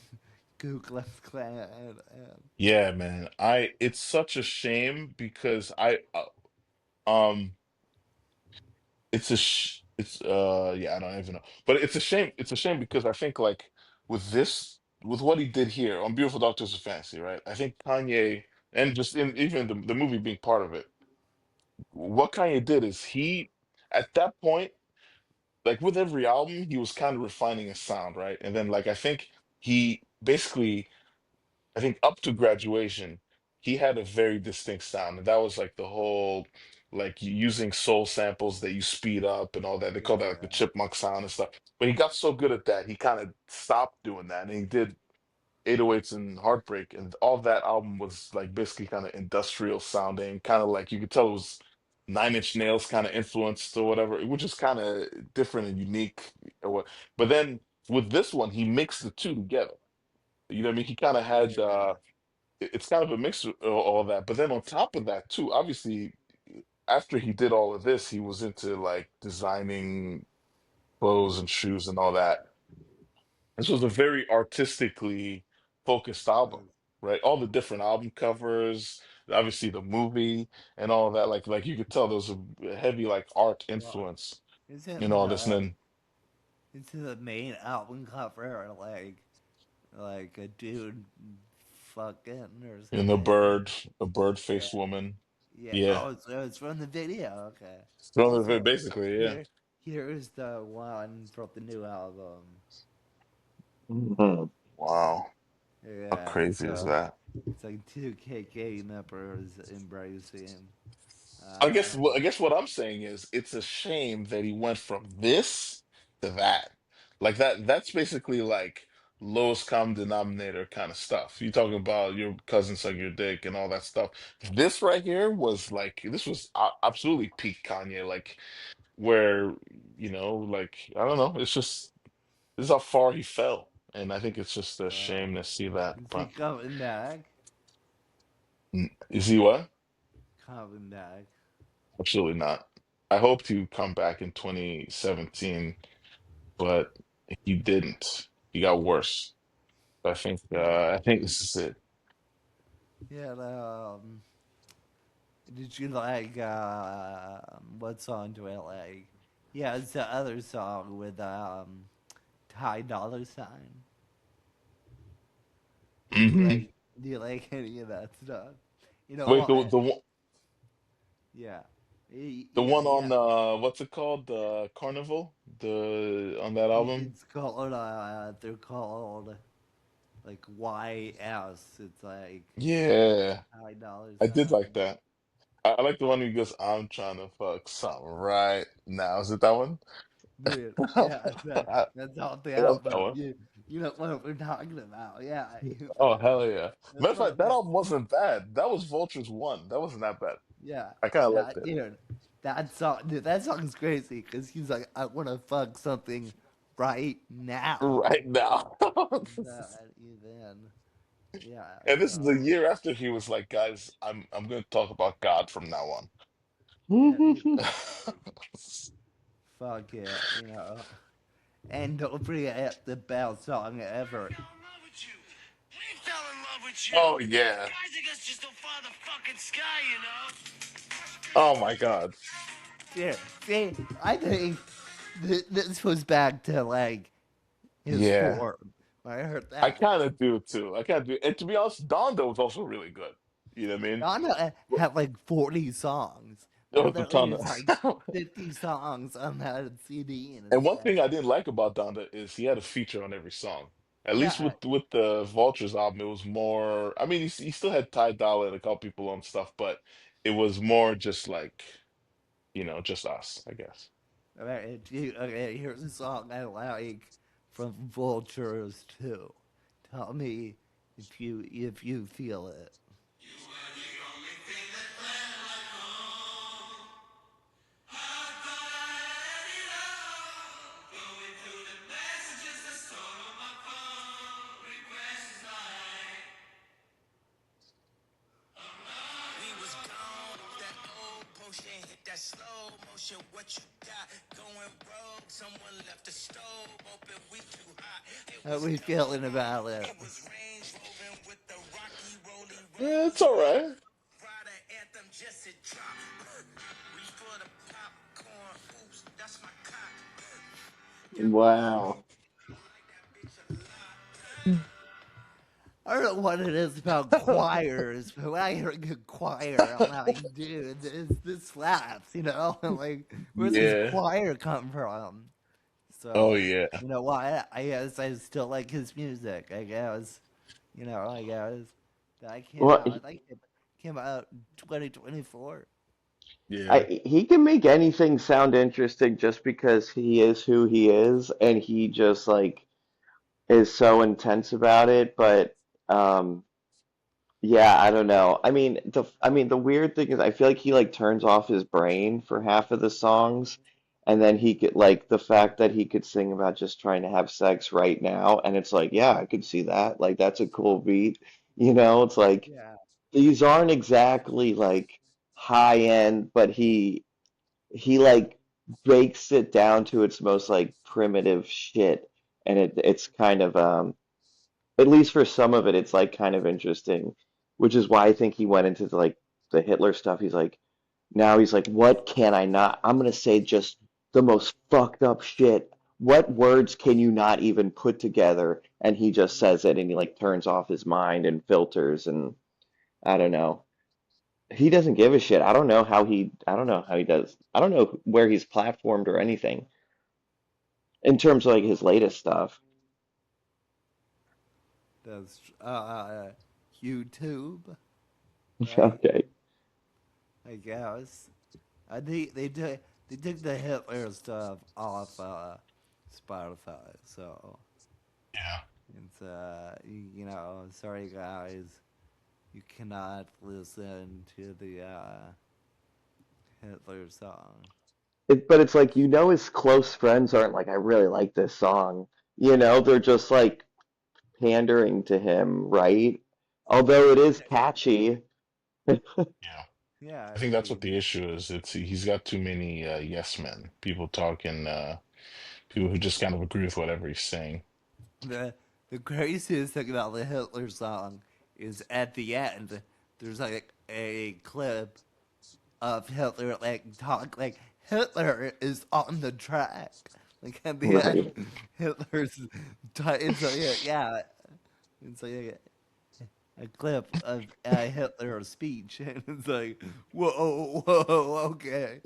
Ku Klux Klan. And, Yeah, man. I it's such a shame because um it's yeah, I don't even know. But it's a shame. It's a shame because I think like with what he did here on Beautiful Doctors of Fantasy, right? I think Kanye and just in even the movie being part of it, what Kanye did is he at that point, like with every album, he was kind of refining his sound, right? And then like I think he basically I think up to graduation, he had a very distinct sound, and that was like the whole like using soul samples that you speed up and all that. They call that like the yeah, chipmunk sound and stuff. But he got so good at that, he kind of stopped doing that, and he did 808s and Heartbreak, and all that album was like basically kind of industrial sounding, kind of like you could tell it was Nine Inch Nails kind of influenced or whatever, which is kind of different and unique. Or what. But then with this one, he mixed the two together. You know what I mean? He kind of had yeah, it's kind of a mix of all that. But then on top of that too, obviously, after he did all of this, he was into like designing clothes and shoes and all that. This was a very artistically focused album, right? All the different album covers, obviously the movie and all of that. Like you could tell there was a heavy like art well, influence. Isn't and all this, and then isn't the main album cover like a dude fucking or and something? a bird Yeah. faced woman. Yeah. Yeah, Oh, so it's from the video. Okay. from the Also, basically, yeah. here here's the one from the new album. Mhm. Wow, how Yeah. crazy is that? It's like two KK members embracing. I guess what I'm saying is it's a shame that he went from this to that. Like that's basically like lowest common denominator kind of stuff. You talking about your cousin suck your dick and all that stuff. This right here was like this was absolutely peak Kanye, like where like I don't know. It's just this is how far he fell, and I think it's just a shame Wow. to see that. Is he But coming back? is he what? Coming back. Absolutely not. I hoped he would come back in 2017, but he didn't. He got worse. I think this is it. Yeah. Did you like what song do I like? Yeah, it's the other song with Ty Dollar Sign. Do you Hmm. like do you like any of that stuff? You know Wait, what? the Yeah. the Yeah, one yeah. on what's it called? The Carnival? The on that album? It's called they're called like YS. It's like Yeah, high dollar I did like sign. that. I like the one who goes, "I'm trying to fuck something right now." Is it that one? Dude, yeah, I that's off the love that album. one. You know what we're talking about. Yeah. Oh hell yeah! Matter That's of fact, what that that album wasn't bad. That was Vulture's one. That wasn't that bad. yeah. I kind of liked That it. dude. That song's crazy because he's like, I wanna fuck something right now. Right now. That even yeah, And this is a so year after he was like, guys, I'm gonna talk about God from now on. yeah, fuck it, And don't forget the best song ever. Oh yeah. Oh my God. Yeah, see, I think this was back to like his Yeah. form. When I heard I that. kind of do too. I kind of do. And to be honest, Donda was also really good. You know what I mean? Donna Well, had like 40 songs. there There was a literally ton is like of. 50 songs on that CD, and And it's one like, thing I didn't like about Donda is he had a feature on every song. At least yeah, with the Vultures album, it was more. I mean, he still had Ty Dolla and a couple people on stuff, but it was more just like just us, I guess. okay, okay, here's a song I like from Vultures too. Tell me if you feel it. How are we feeling about it? Yeah, it's all right. Wow. I don't know what it is about choirs, but when I hear a good choir, I'm like, dude, this slaps, I'm like, where's this Yeah. choir come from? Oh So, yeah. you know what? I guess I still like his music. I guess, I guess that came Well, out. I think it came out 2024. Yeah. he can make anything sound interesting just because he is who he is, and he just like is so intense about it. But um, yeah, I don't know. I mean the weird thing is I feel like he like turns off his brain for half of the songs, and then he could like the fact that he could sing about just trying to have sex right now, and it's like, yeah, I could see that. Like that's a cool beat. It's like Yeah, these aren't exactly like high end, but he like breaks it down to its most like primitive shit, and it's kind of at least for some of it, it's like kind of interesting, which is why I think he went into the Hitler stuff. He's like, now he's like, what can I not? I'm gonna say just the most fucked up shit. What words can you not even put together? And he just says it and he like turns off his mind and filters and I don't know. He doesn't give a shit. I don't know how he does. I don't know where he's platformed or anything in terms of like his latest stuff. That's YouTube, right? Okay. I guess. I think they took the Hitler stuff off Spotify, so Yeah. it's you know, sorry guys, you cannot listen to the Hitler song. But it's like you know his close friends aren't like I really like this song. You know, they're just like pandering to him, right? Although it is catchy. Yeah. Yeah, I I think that's what mean the issue is. He's got too many yes men. People talking, people who just kind of agree with whatever he's saying. the the craziest thing about the Hitler song is at the end. There's like a clip of Hitler like talk like Hitler is on the track. Like at the Right. end, Hitler's it's like yeah, it's like a clip of Hitler's speech, and it's like whoa, whoa, okay.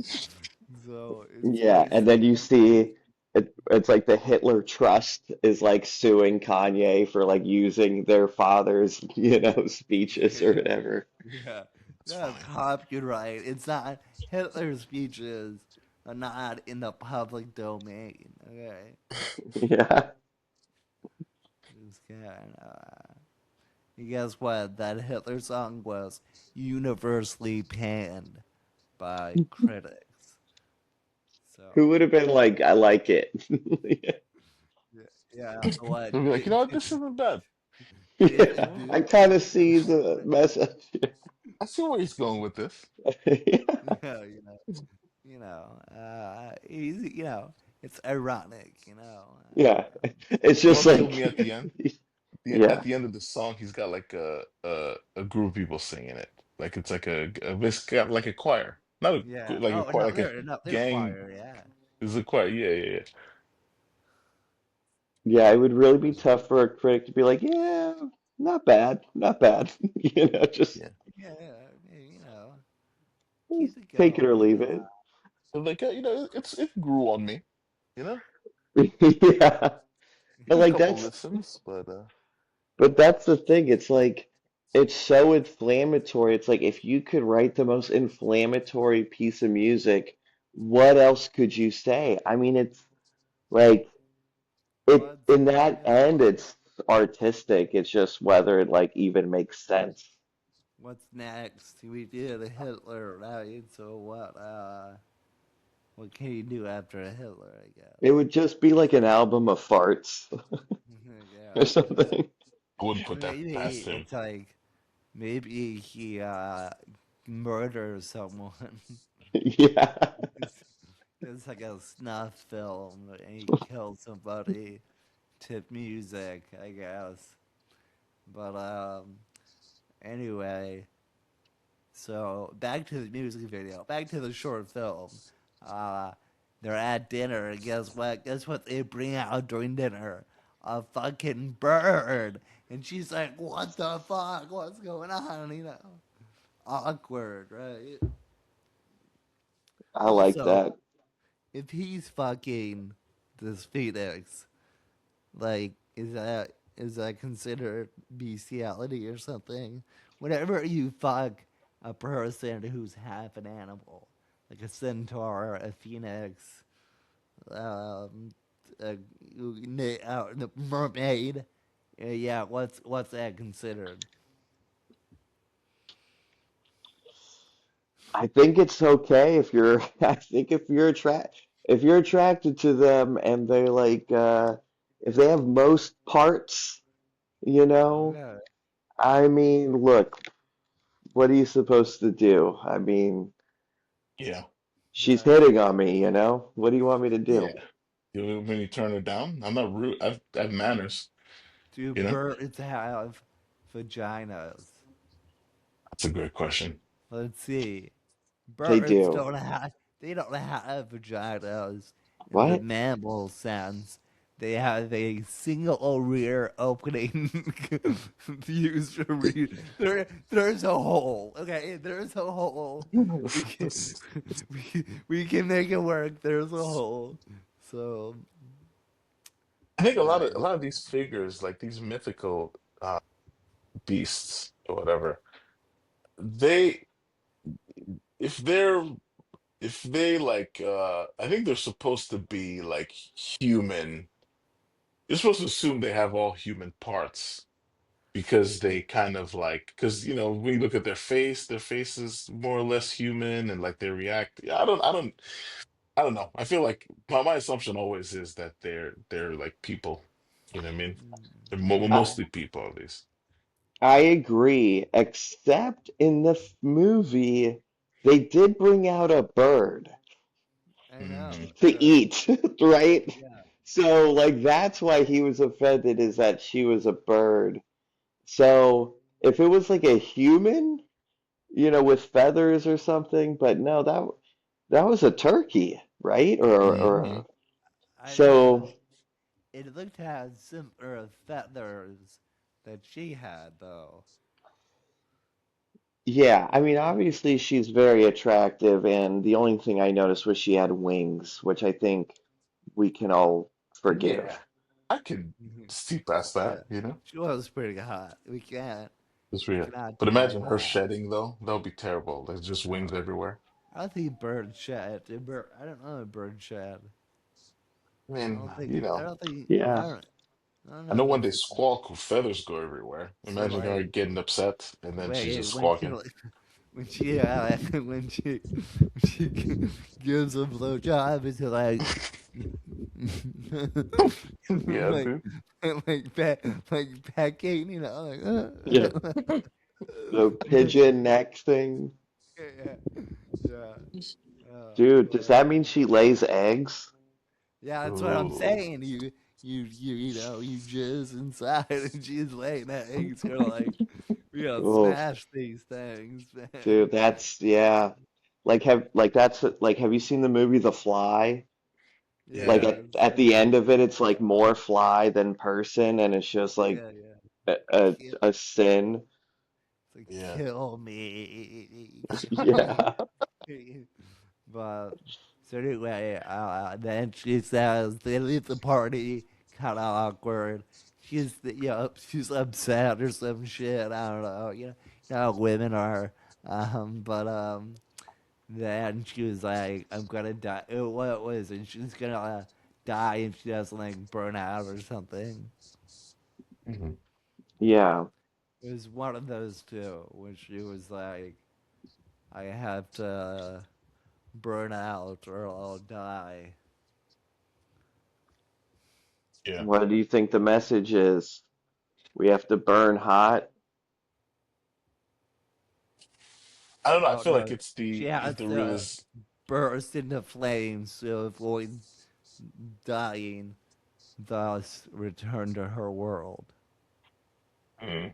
So it's Yeah, and then you see it's like the Hitler Trust is like suing Kanye for like using their father's, speeches or whatever. yeah, It's not funny. copyright. It's not Hitler's speeches are not in the public domain. Okay, Yeah. this kind of. Guess what? That Hitler song was universally panned by critics. Who So, would have been like, I like it? yeah, yeah, what? They'll be like, you know what, this isn't bad. Did Yeah, it I do? kind of see the message. I see where he's going with this. Yeah, it's ironic, Yeah, it's You know just what killed like, me at the end? At yeah, the end of the song, he's got like a group of people singing it. Like it's like it's got like a choir, not yeah. like a Oh choir, no, like a they're gang. choir, yeah. It's a choir. Yeah, yeah, yeah. yeah. It would really be That's tough for a critic to be like, yeah, not bad, not bad. Just yeah. Yeah, keep it take it or going. leave it. So like it grew on me. You know, Yeah, give and it a like couple listens, but but that's the thing. It's like it's so inflammatory. It's like if you could write the most inflammatory piece of music, what else could you say? I mean, it's like it What's in that yeah, end, it's artistic. It's just whether it like even makes sense. what's next? We did a Hitler, right? So what can you do after a Hitler, I It guess? would just be like an album of farts or Yeah. something. I wouldn't put that Maybe past him. it's like maybe he murders someone. Yeah. It's like a snuff film and he kills somebody to music, I guess. But anyway, so back to the music video, back to the short film. Uh, they're at dinner, and guess what? Guess what they bring out during dinner? A fucking bird. And she's like, "What the fuck? What's going on?" Awkward, right? I like Also, that. if he's fucking this phoenix, like, is that considered bestiality or something? Whenever you fuck a person who's half an animal, like a centaur, a phoenix, um, a, a mermaid, yeah, what's that considered? I think it's okay if you're I think if you're attracted to them and they're like if they have most parts, you know, Okay, I mean, look, what are you supposed to do? I mean, Yeah, she's right. hitting on me, you know? What do you want me to yeah. do? You want me to turn her down? I'm not rude. I have manners. Do You know, birds have vaginas? that's a great question. Let's see. They Birds do. don't have. they don't have vaginas in the What? mammal sense. They have a single rear opening used for there's a hole. Okay, there's a hole. We can we can make it work. There's a hole. So I think uh, a lot of these figures, like these mythical beasts or whatever, they if they're if they like I think they're supposed to be like human. You're supposed to assume they have all human parts because they kind of like because when you look at their face is more or less human and like they react. Yeah, I don't know. I feel like my assumption always is that they're like people. You know what I mean? They're I, mostly people at least. I agree, except in the movie, they did bring out a bird I know. Mm, to Yeah, eat, right? yeah. So, like, that's why he was offended, is that she was a bird. So, if it was like a human, with feathers or something, but no, that was a turkey, right? hmm I know. So It looked to have similar feathers that she had, though. yeah, I mean, obviously she's very attractive, and the only thing I noticed was she had wings, which I think we can all Yeah, forgive. I could Mhm. see past Yeah, that. You know, she was pretty hot. it's We weird. cannot But deny imagine her that. shedding though. That would be terrible. There's just wings Oh, everywhere. I don't think bird shed. I don't know a bird shed. I mean, I don't think. Yeah. I don't I know know if when that's they the case. squawk, feathers go everywhere. So Imagine her like, getting upset and then she's wait, just squawking. when she when she gives a blowjob, it's Yeah, like dude. like pecking, Yeah. The pigeon neck thing. yeah, yeah. Dude, does But that mean she lays eggs? yeah, that's what I'm Ooh. saying. You jizz inside and she's laying eggs. You're like, we gotta Oh, smash these things, man. dude, that's yeah. Have you seen the movie The Fly? Like Yeah. Yeah, at so the end good. of it, it's like more fly than person, and it's just like Yeah, yeah. a, a, Kill, a sin. it's like Yeah. kill me, Yeah. but so anyway, then she says they leave the party, kind of awkward. She's upset or some shit. I don't know. You know how women are. But then she was like, "I'm gonna die." What was it? She's gonna die if she doesn't like burn out or something. Mhm. Yeah. It was one of those two when she was like, "I have to burn out or I'll die." Yeah. What do you think the message is? We have to burn hot. I don't know. I Oh feel like no, she it's has the to realist. burst into flames to avoid dying, thus return to her world. Mm,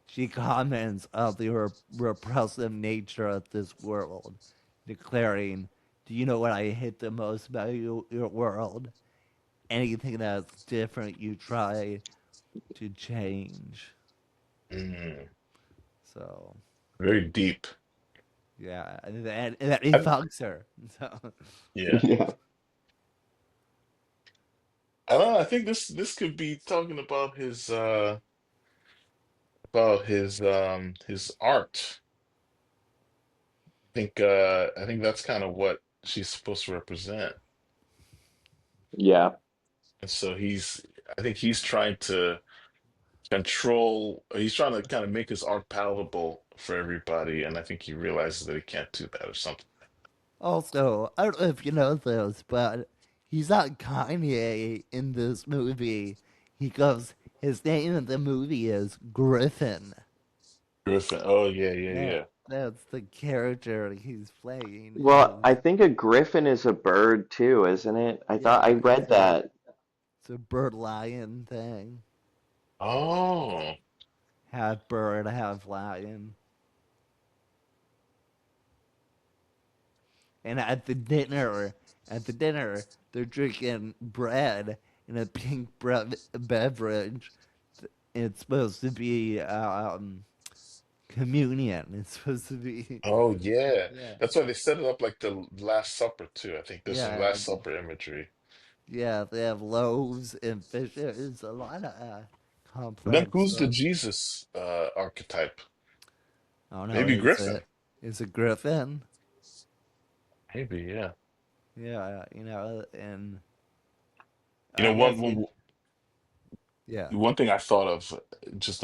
She comments on the repressive nature of this world, declaring, "Do you know what I hate the most about your world? Anything that's different, you try to change." mm. So Very deep. yeah, and then he I, fucks her. So yeah. Yeah. I don't know. I think this could be talking about his art. I think that's kind of what she's supposed to represent. Yeah. And so I think he's trying to he's trying to kind of make his art palatable for everybody, and I think he realizes that he can't do that or something. also, I don't know if you know this, but he's not Kanye in this movie. He goes, his name in the movie is Griffin. Griffin. Oh yeah, yeah, That yeah. that's the character he's playing Well, is I think a griffin is a bird too, isn't it? I thought I yeah, read that. it's a bird lion thing. Oh, Half bird, half lion. And at the dinner, they're drinking bread in a pink beverage. It's supposed to be communion. It's supposed to be, Oh yeah, yeah, that's why they set it up like the Last Supper too. I think there's some yeah, Last Supper imagery. yeah. They have loaves and fishes. A lot of And then complex who's the stuff. Jesus archetype? I don't know. Maybe Griffin. Is it Griffin? Maybe, yeah. Yeah, and You know, I guess it. one Yeah. one thing I thought of just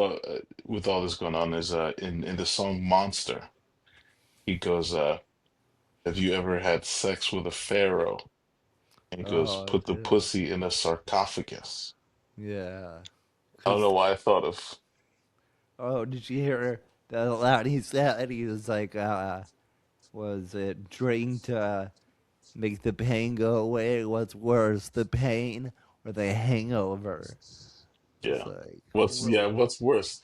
with all this going on is in the song Monster, he goes, "Have you ever had sex with a pharaoh?" And he goes, Oh, "Put the dude. pussy in a sarcophagus." Yeah. I don't know Cause why I thought of. oh, did you hear that line he said? He was like, was it drink to make the pain go away? What's worse, the pain or the hangover? It's Yeah. like, Yeah, whoa. what's worse?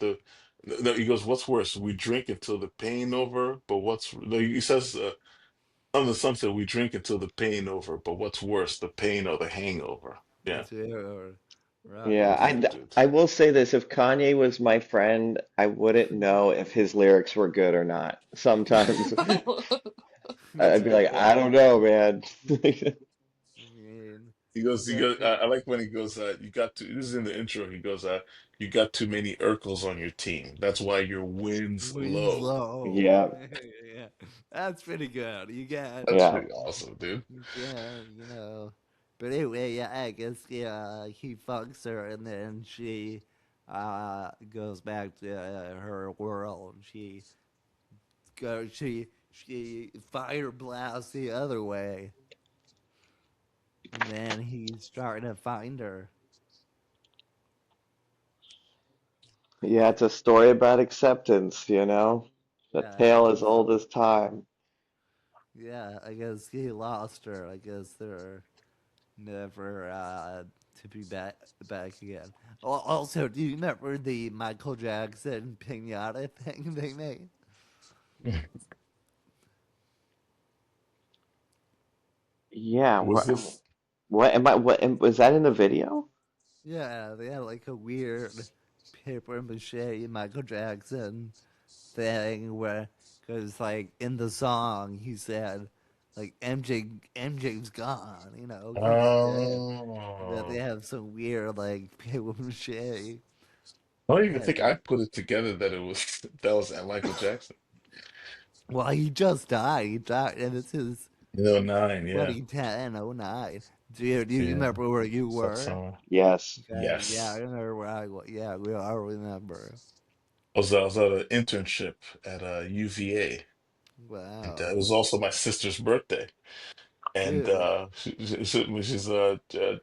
No, he goes, "What's worse? We drink until the pain over, but no, he says something, we drink until the pain over, but what's worse, the pain or the hangover?" Yeah. Dude, right. Yeah, Yeah, dude. I will say this, if Kanye was my friend, I wouldn't know if his lyrics were good or not. Sometimes I'd be like, I Dude, don't know, man. I mean, He that goes, thing I like when he goes, this is in the intro, he goes, you got too many Urkels on your team. That's why your win's wins low. low. Yeah, Yeah, that's pretty good. That's yeah. pretty awesome, dude. But anyway, yeah, I guess yeah, he fucks her, and then she goes back to her world. She fire blasts the other way, and then he's trying to find her. Yeah, it's a story about acceptance, you know? A Yeah, I tale as guess. old as time. Yeah, I guess he lost her. I guess they're never to be back again. Also, do you remember the Michael Jackson pinata thing they made? Yeah, Was this? was that in the video? Yeah, they had like a weird paper mache Michael Jackson thing where, because like in the song he said, like MJ's gone, he's dead. That they Oh, have some weird like paper mache. I don't even And think I put it together that it was that was Michael Jackson. well, he just died. He died, and this is No, nine, yeah, 2010, '09. Do you yeah. remember where you Stuff were? somewhere. Yes. Okay, yeah, I Yes, remember where I was. Yeah, I remember. I was at an internship at UVA, and it Wow, was also my sister's birthday. And dude. she's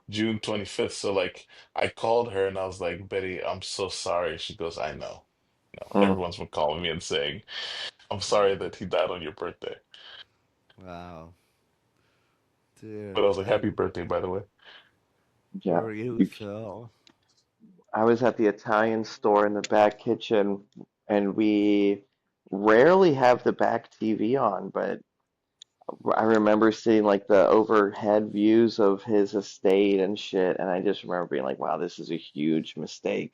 June 25th. So like I called her and I was like, "Betty, I'm so sorry." She goes, "I know. No, Mm, everyone's been calling me and saying, I'm sorry that he died on your birthday." Wow, But I dude. was like, "Happy birthday, by the way." yeah. For you, You, Phil. I was at the Italian store in the back kitchen, and we rarely have the back TV on, but I remember seeing like the overhead views of his estate and shit, and I just remember being like, wow, this is a huge mistake.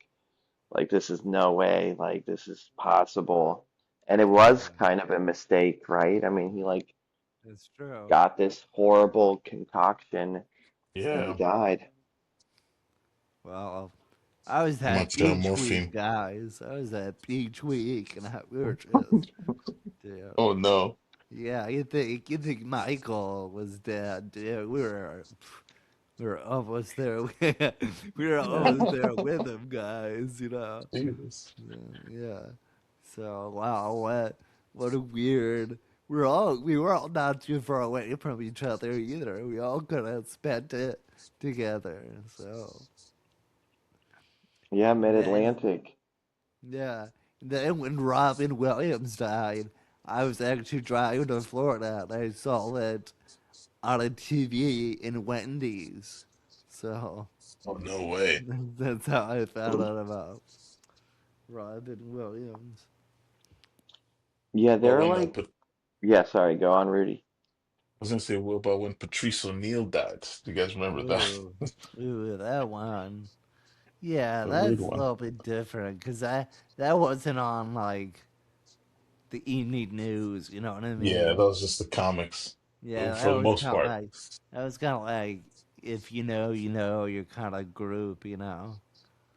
Like, this is no way, like, this is possible. And it was Yeah, kind of a mistake, right? I mean, he like it's true. got this horrible concoction and he Yeah, died. Well, I was too at much beach week, morphine. guys. I was at beach week, and we were just, dude. Oh no. Yeah, you think Michael was dead, dude? We were almost there. We were almost there with him, guys. Jesus. Yeah. So wow, what a weird. We were all not too far away from each other either. We all could have spent it together. So Yeah, and then Mid-Atlantic. yeah, and then when Robin Williams died, I was actually driving to Florida and I saw it on a TV in Wendy's. So Oh no way. that's how I found out about Robin Williams. Yeah, Well, they're one like, yeah, sorry, go on, Rudy. was gonna say, what about when Patrice O'Neal died? Do you guys remember that? Ooh, ooh, that one. Yeah, A weird that's a one. little bit different because that wasn't on like the evening news. You know what I Yeah, that mean? was just the comics Yeah, for that the was most kind of part. like that was kind of like if you know, you know, your kind of group. You know?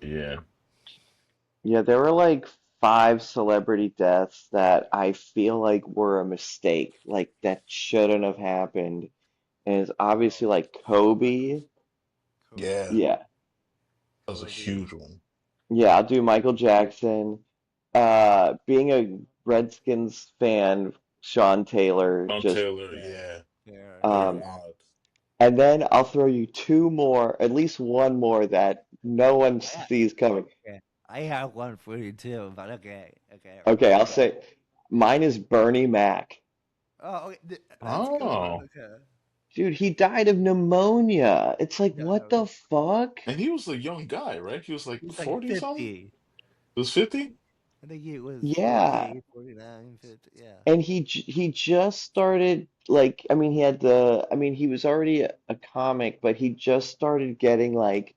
Yeah. Yeah, there were like five celebrity deaths that I feel like were a mistake, like that shouldn't have happened. And it's obviously Oh, like Kobe. Yeah, Yeah. that was a Kobe. huge one. Yeah, I'll do Michael Jackson. Being a Redskins fan, Sean Taylor, Tom just Taylor, Yeah, yeah, fair, very um fair. odd. and then I'll throw you two more, at least one more that no one I ha- sees coming. okay. I have one for you too, but okay, okay. Okay, I'll What? say mine is Bernie Mac. Oh, okay, that's a good one. Oh, Okay. Dude, he died of pneumonia. It's like, Yeah, what the fuck? and he was a young guy, right? He was like he's like 40 something? 50. He was 50? I think he was Yeah. 48, 49, 50. Yeah. And he just started like I mean he had the I mean he was already a comic, but he just started getting like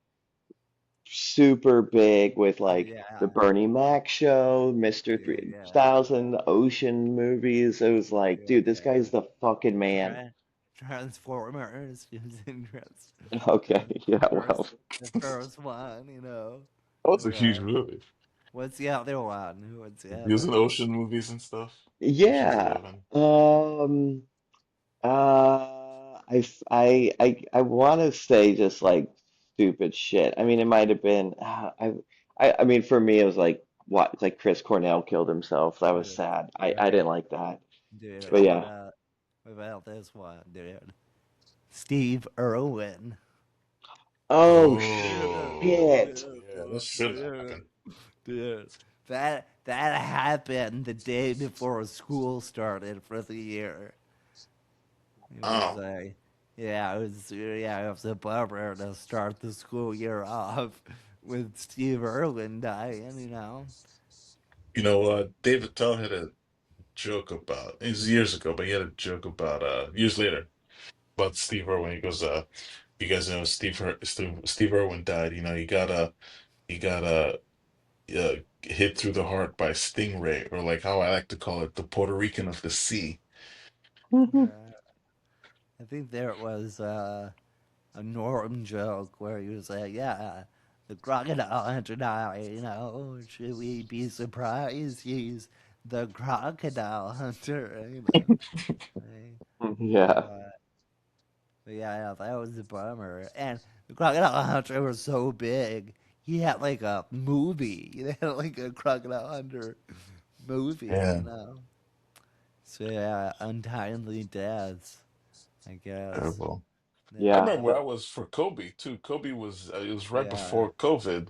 super big with like the Yeah. Bernie Mac show, Mr. Yeah. 3000, Ocean movies. It was like, Yeah. dude, this guy's the fucking man. Tra- Transformers. He was in Okay, the yeah, well. first, the first one, you know. That was a huge Okay. movie. What's the other one? What's the He was in other? Ocean movies and stuff. Ocean's Yeah. 11. Um I want to say just like stupid shit. I mean, it might have been. I mean, for me, it was like what, like Chris Cornell killed himself. That was Dude, sad. I dude, didn't like that. dude, But yeah. what about this one, dude? Steve Irwin. Oh Oh, shit. yeah, that shouldn't happen. Dude, that happened the day before school started for the year. It was Oh, a it was a bummer to start the school year off with Steve Irwin dying. You know. David Tell had a joke about, it was years ago, but he had a joke about, years later, about Steve Irwin. He goes, you guys know Steve Irwin died. You gotta hit through the heart by stingray, or like how I like to call it, the Puerto Rican of the sea. Yeah, I think there was a Norm joke where he was like, "Yeah, the crocodile hunter died. You know, should we be surprised? He's the crocodile hunter. You know." Right? Yeah. But, but yeah, that was a bummer. And the crocodile hunter was so big, he had like a movie. He had like a crocodile hunter movie. Yeah, You know. So yeah, untimely deaths, I guess. terrible. I Yeah, Yeah. remember where I was for Kobe too. Kobe was it was right yeah, before COVID,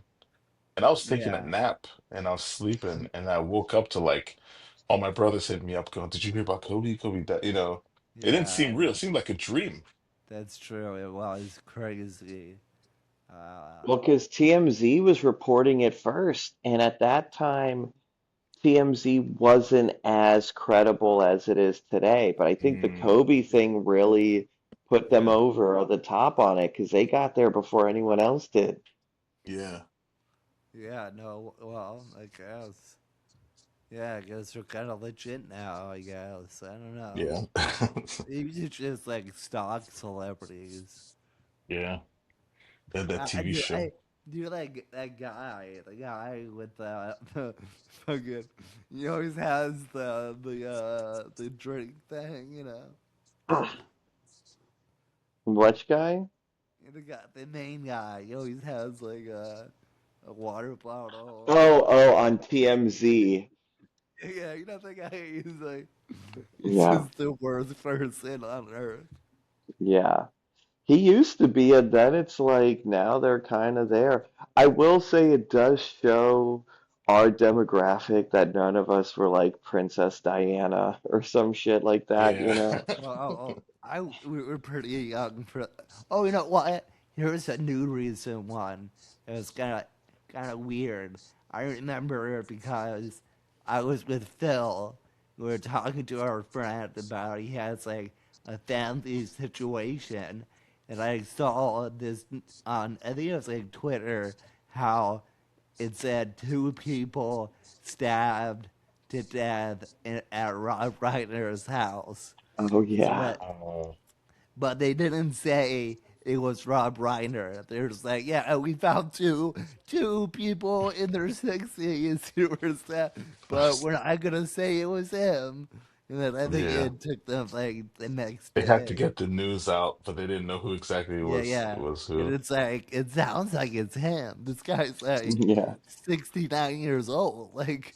and I was taking a yeah, nap and I was sleeping, and I woke up to like all my brothers hit me up going, "Did you hear about Kobe? Kobe died." It didn't yeah. seem real. It seemed like a dream. That's true. It was crazy. Uh, Well, because TMZ was reporting it first, and at that time, TMZ wasn't as credible as it is today. But I think the Mm, Kobe thing really put them yeah, over the top on it because they got there before anyone else did. yeah, yeah. No, well, I guess. Yeah, I guess they're kind of legit now. I guess I don't know. yeah, Maybe it's just like stock celebrities. yeah. That I TV do. show. I do like that guy. The guy with the fucking. He always has the drink thing. You know. Which guy? The main guy. He always has like a water bottle. Oh, on TMZ. Yeah, you know that guy. He's Yeah, just the worst person on earth. yeah. He used to be, and then it's like now they're kind of there. I will say it does show our demographic that none of us were like Princess Diana or some shit like that, you Yeah. know? We were pretty young for. Oh, you know what? Here's a new recent one. It was kind of weird. I remember it because I was with Phil. We were talking to our friend about he has like a family situation, and I saw this on I think it was like Twitter how it said two people stabbed to death at Rob Reiner's house. Oh So, yeah. but they didn't say it was Rob Reiner. They're just like, yeah, we found two people in their sixties who were stabbed, but we're not gonna say it was him. And then I think Yeah. it took them like the next They had to day. get the news out, but they didn't know who exactly Yeah, was yeah. was And who. it's like it sounds like it's him. This guy's like Yeah. 69 years old. Like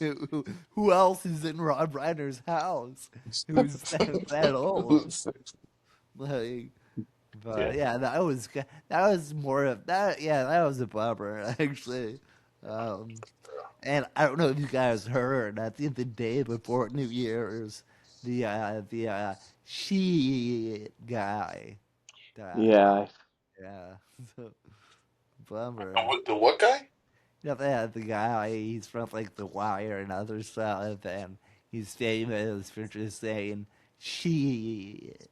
who else is in Rob Reiner's house who's that old? Like, but Yeah. yeah, that was more of that. Yeah, that was a bummer actually. Um, and I don't know if you guys heard. I think the day before New Year's, the she guy died. Yeah. Yeah, so, The bummer. what, the what guy? Yeah, the guy, he's from like The Wire and other stuff, and he's famous for just saying shit.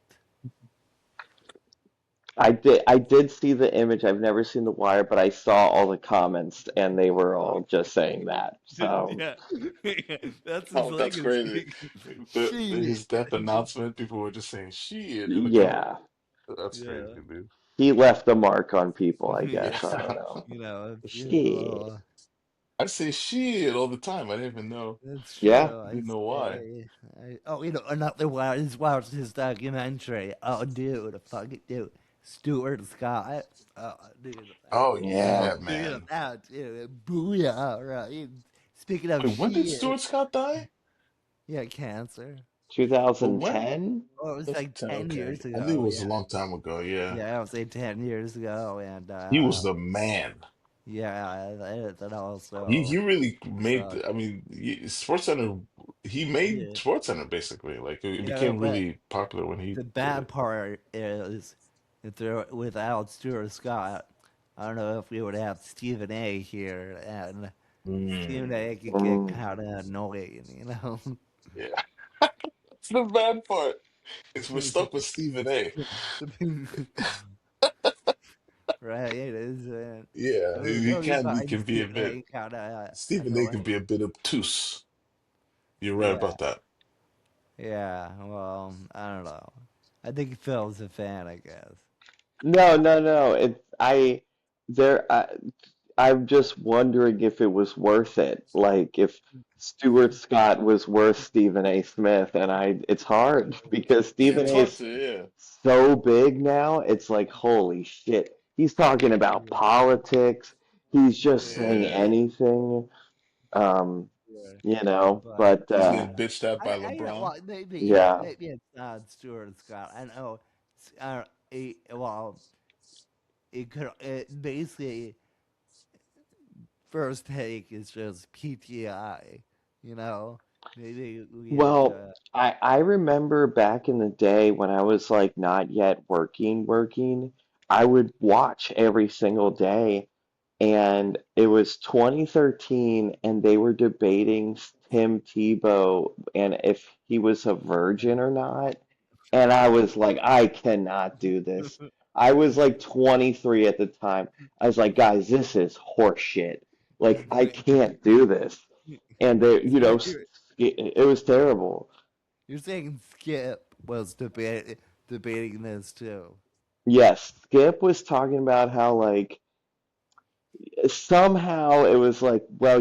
I did see the image. I've never seen The Wire, but I saw all the comments and they were all just saying that. So Yeah, that's his Oh, that's crazy. legacy. Shit. His death announcement, people were just saying shit in the comment. yeah, That's crazy, Yeah, dude. he left a mark on people, I yeah. guess. I Yeah. don't know. Shit. People. I say shit all the time. I didn't even know. That's Yeah. true. I Didn't know why. say. Oh, another one. I just watched his documentary. Oh, dude, fucking dude, Stuart Scott. Oh, dude, Oh Yeah. yeah, speaking of man. that, dude, booyah, right? Speaking of Wait, when did shit, Stuart Scott die? yeah, cancer. But when? 2010? Oh, it was like 2010. 10 years Okay. I knew it ago. was a Yeah, long time ago. Yeah. yeah, I would say 10 years ago, and He was the man. yeah, that He also really made, sucked. I mean, SportsCenter, he made Yeah, SportsCenter basically. Like it yeah, became but really popular when he the did bad it. part is if they're without Stuart Scott, I don't know if we would have Stephen A. here, and Stephen Mm, A. could get Mm. kind of annoying, you know. yeah. That's the bad part. Is we're stuck with Stephen A. Right, it is. Yeah, He he finds can be a Stephen bit, A. kind of Stephen A can be annoying. a bit obtuse. You're right Yeah, about that. yeah. Well, I don't know. I think Phil's a fan, I guess. No, no, no. There, I'm just wondering if it was worth it. Like if Stuart Scott was worth Stephen A. Smith, and it's hard because Yeah, Stephen it's A. hard is to, yeah. so big now. It's like, holy shit. He's talking about Yeah, politics. He's just saying Yeah. anything. Um, yeah. But but He's getting bitched at by well, LeBron. yeah. maybe it's not Stuart Scott. I know. Well, it could. It basically first take is just PTI. You know, maybe we have Well, to. I remember back in the day when I was like not yet working, I would watch every single day, and it was 2013 and they were debating Tim Tebow and if he was a virgin or not. And I was like, I cannot do this. I was like 23 at the time. I was like, guys, this is horseshit. Like, I can't do this. And they, So it was terrible. you're saying Skip was debating this too? Yes, Skip was talking about how like somehow it was like, well,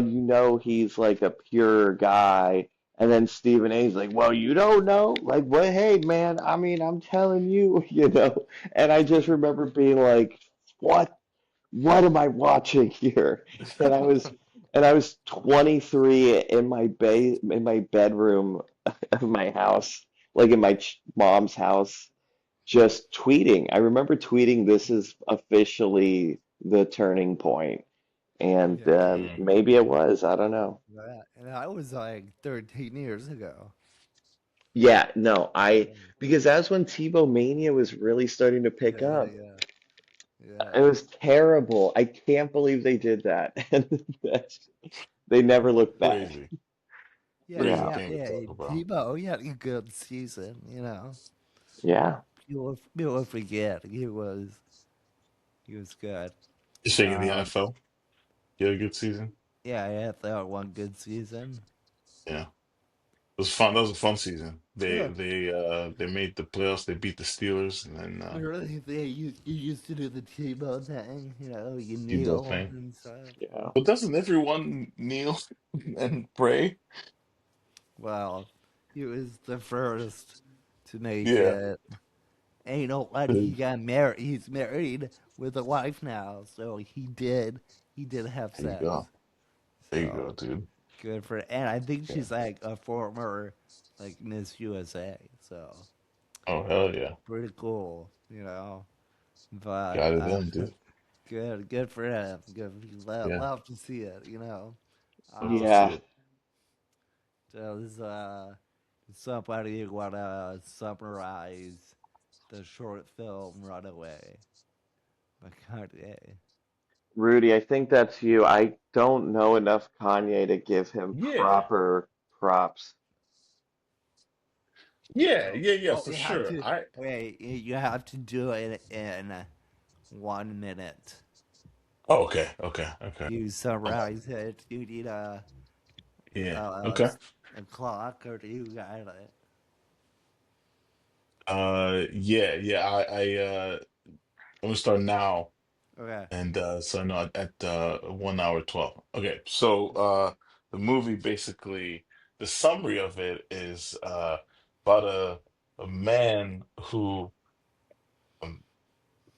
he's like a pure guy. And then Stephen A's like, well, you don't know? Like, what? Hey, man, I mean, I'm telling you, you know. And I just remember being like, what? What am I watching here? And I was 23 in my bedroom of my house, like in my mom's house, just tweeting. I remember tweeting, "This is officially the turning point." And Yeah, Mm. maybe it was. I don't know. and that was like 13 years ago. Yeah, no, Yeah, because that's when Tebow Mania was really starting to pick yeah, up. yeah, yeah. It was terrible. I can't believe they did that. And they never looked back. Yeah, Crazy Yeah. game to talk about. Tebow, he had a good season, you know. Yeah. People forget he was good. You saying in the Um, NFL? You had a good season? yeah, he had that one good season. Yeah. It was fun. That was a fun season. Yeah, They made the playoffs. They beat the Steelers and then really, you used to do the T-bone thing, you know, you Debo kneel thing. and stuff. Yeah. But doesn't everyone kneel and pray? Well, he was the first to make Yeah. it. And you know what? There He got married. He's married with a wife now, so he did have you sex. go. There you So go, dude. good for. And I think Yeah. she's like a former like Miss USA. So Oh hell yeah. pretty cool, you know. But Got it in, dude. good for him. Good, Yeah. love to see it, you know. Love to see Um, Yeah. it. does somebody wanna summarize the short film Runaway by Kanye? Rudy, I think that's you. I don't know enough Kanye to give him Yeah. proper props. Yeah, Oh, yeah, yeah, oh, for you have sure. to I wait. You have to do it in 1 minute. Oh, okay, okay, okay. You Um, summarize it. You need yeah, a, okay. a clock, or do you got it? Yeah, yeah. I'm gonna start now, Okay. and so I know at 1 hour 12. Okay, so the movie basically the summary of it is about a man um,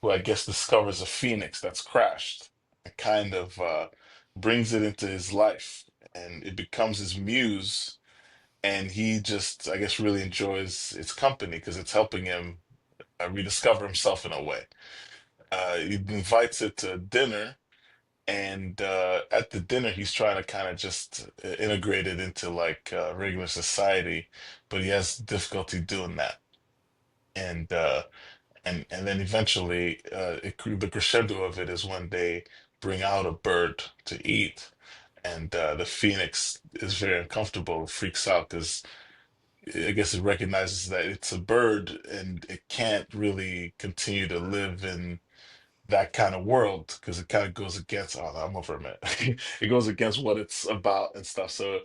who I guess discovers a phoenix that's crashed and kind of brings it into his life, and it becomes his muse, and he just I guess really enjoys its company because it's helping him rediscover himself in a way. He invites it to dinner, and at the dinner, he's trying to kind of just integrate it into like regular society, but he has difficulty doing that. And and then eventually, the crescendo of it is when they bring out a bird to eat, and the phoenix is very uncomfortable, freaks out because I guess it recognizes that it's a bird and it can't really continue to live in that kind of world because it kind of goes against oh no, I'm over a minute. It goes against what it's about and stuff. So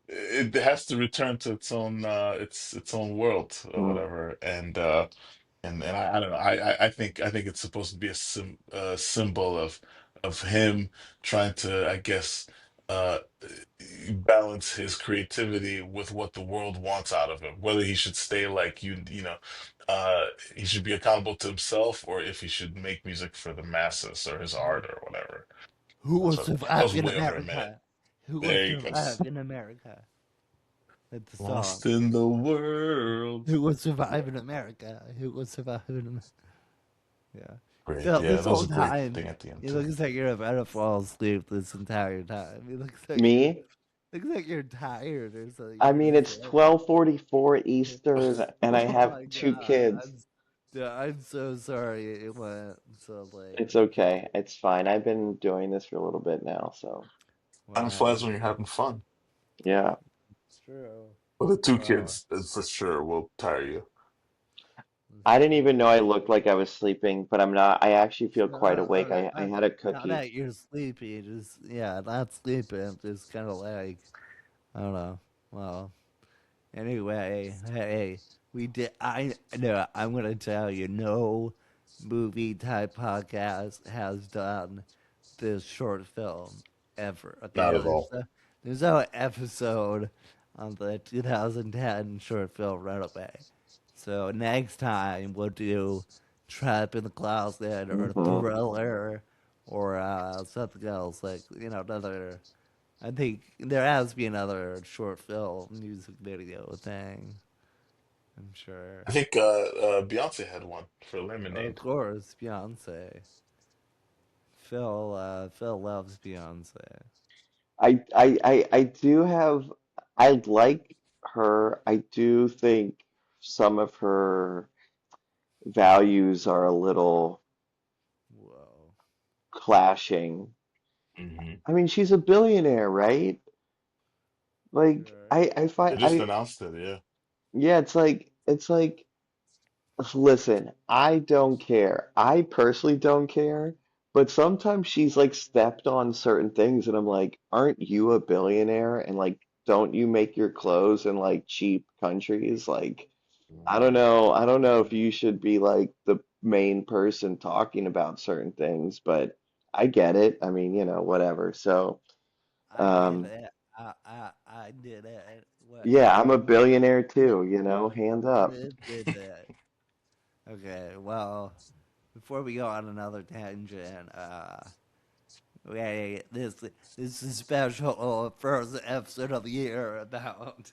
it has to return to its own world or Mm. whatever. And I don't know. I think it's supposed to be a symbol of him trying to I guess uh balance his creativity with what the world wants out of him. Whether he should stay like you know, uh, he should be accountable to himself, or if he should make music for the masses or his art or whatever. Who will That survive was in way over a minute. America? Who will There you go. survive in America? That's the song. Lost in the world. Who will survive Yeah, in America? Who will survive in America? Yeah. great. Phil, Yeah, this that was whole a great time, thing at the end it too. looks like you're about to fall asleep this entire time. Me? Looks like you're tired or something. I You're mean, just it's like, 12:44 Eastern, and I oh have my two god, kids. I'm so sorry it went so late. It's okay. It's fine. I've been doing this for a little bit now, so Time Wow, flies when you're having fun. yeah. it's true. But the two Well, kids, for sure, will tire you. I it's didn't true. even know I looked like I was sleeping, but I'm not. I actually feel quite awake. Uh, I had a not cookie. that you're sleepy, just yeah, not sleeping, just kind of like I don't know. Well, anyway, hey, we did. I no, I'm gonna tell you, no movie type podcast has done this short film ever. Okay, Not at all. there's no episode on the 2010 short film Runaway. So next time we'll do Trap in the Closet or Hmm. Thriller or something else like another. I think there has to be another short film music video thing. I'm sure. I think Beyonce had one for Of Lemonade. course, Beyonce. Phil loves Beyonce. I do have. I like her. I do think some of her values are a little Whoa. clashing. Hmm. I mean, she's a billionaire, right? Like, Sure. I find, They just announced it, yeah. yeah, it's like Listen, I don't care. I personally don't care, but sometimes she's like stepped on certain things, and I'm like, aren't you a billionaire? And like, don't you make your clothes in like cheap countries? Like, I don't Mm. know. I don't know if you should be like the main person talking about certain things, but I get it. I mean, whatever. So, I get um, it. I did it. yeah, I'm a What billionaire did, too, hand up. did it? Okay, well, before we go on another tangent, wait, this is special first episode of the year about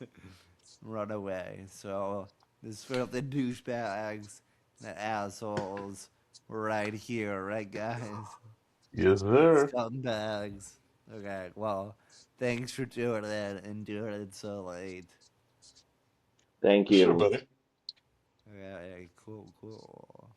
Runaway. So this is for the douchebags, the assholes, right here, right, guys? Yes, sir. Scumbags. Okay, well, thanks for doing it and doing it so late. Thank Sure, you. buddy. Okay, cool, cool.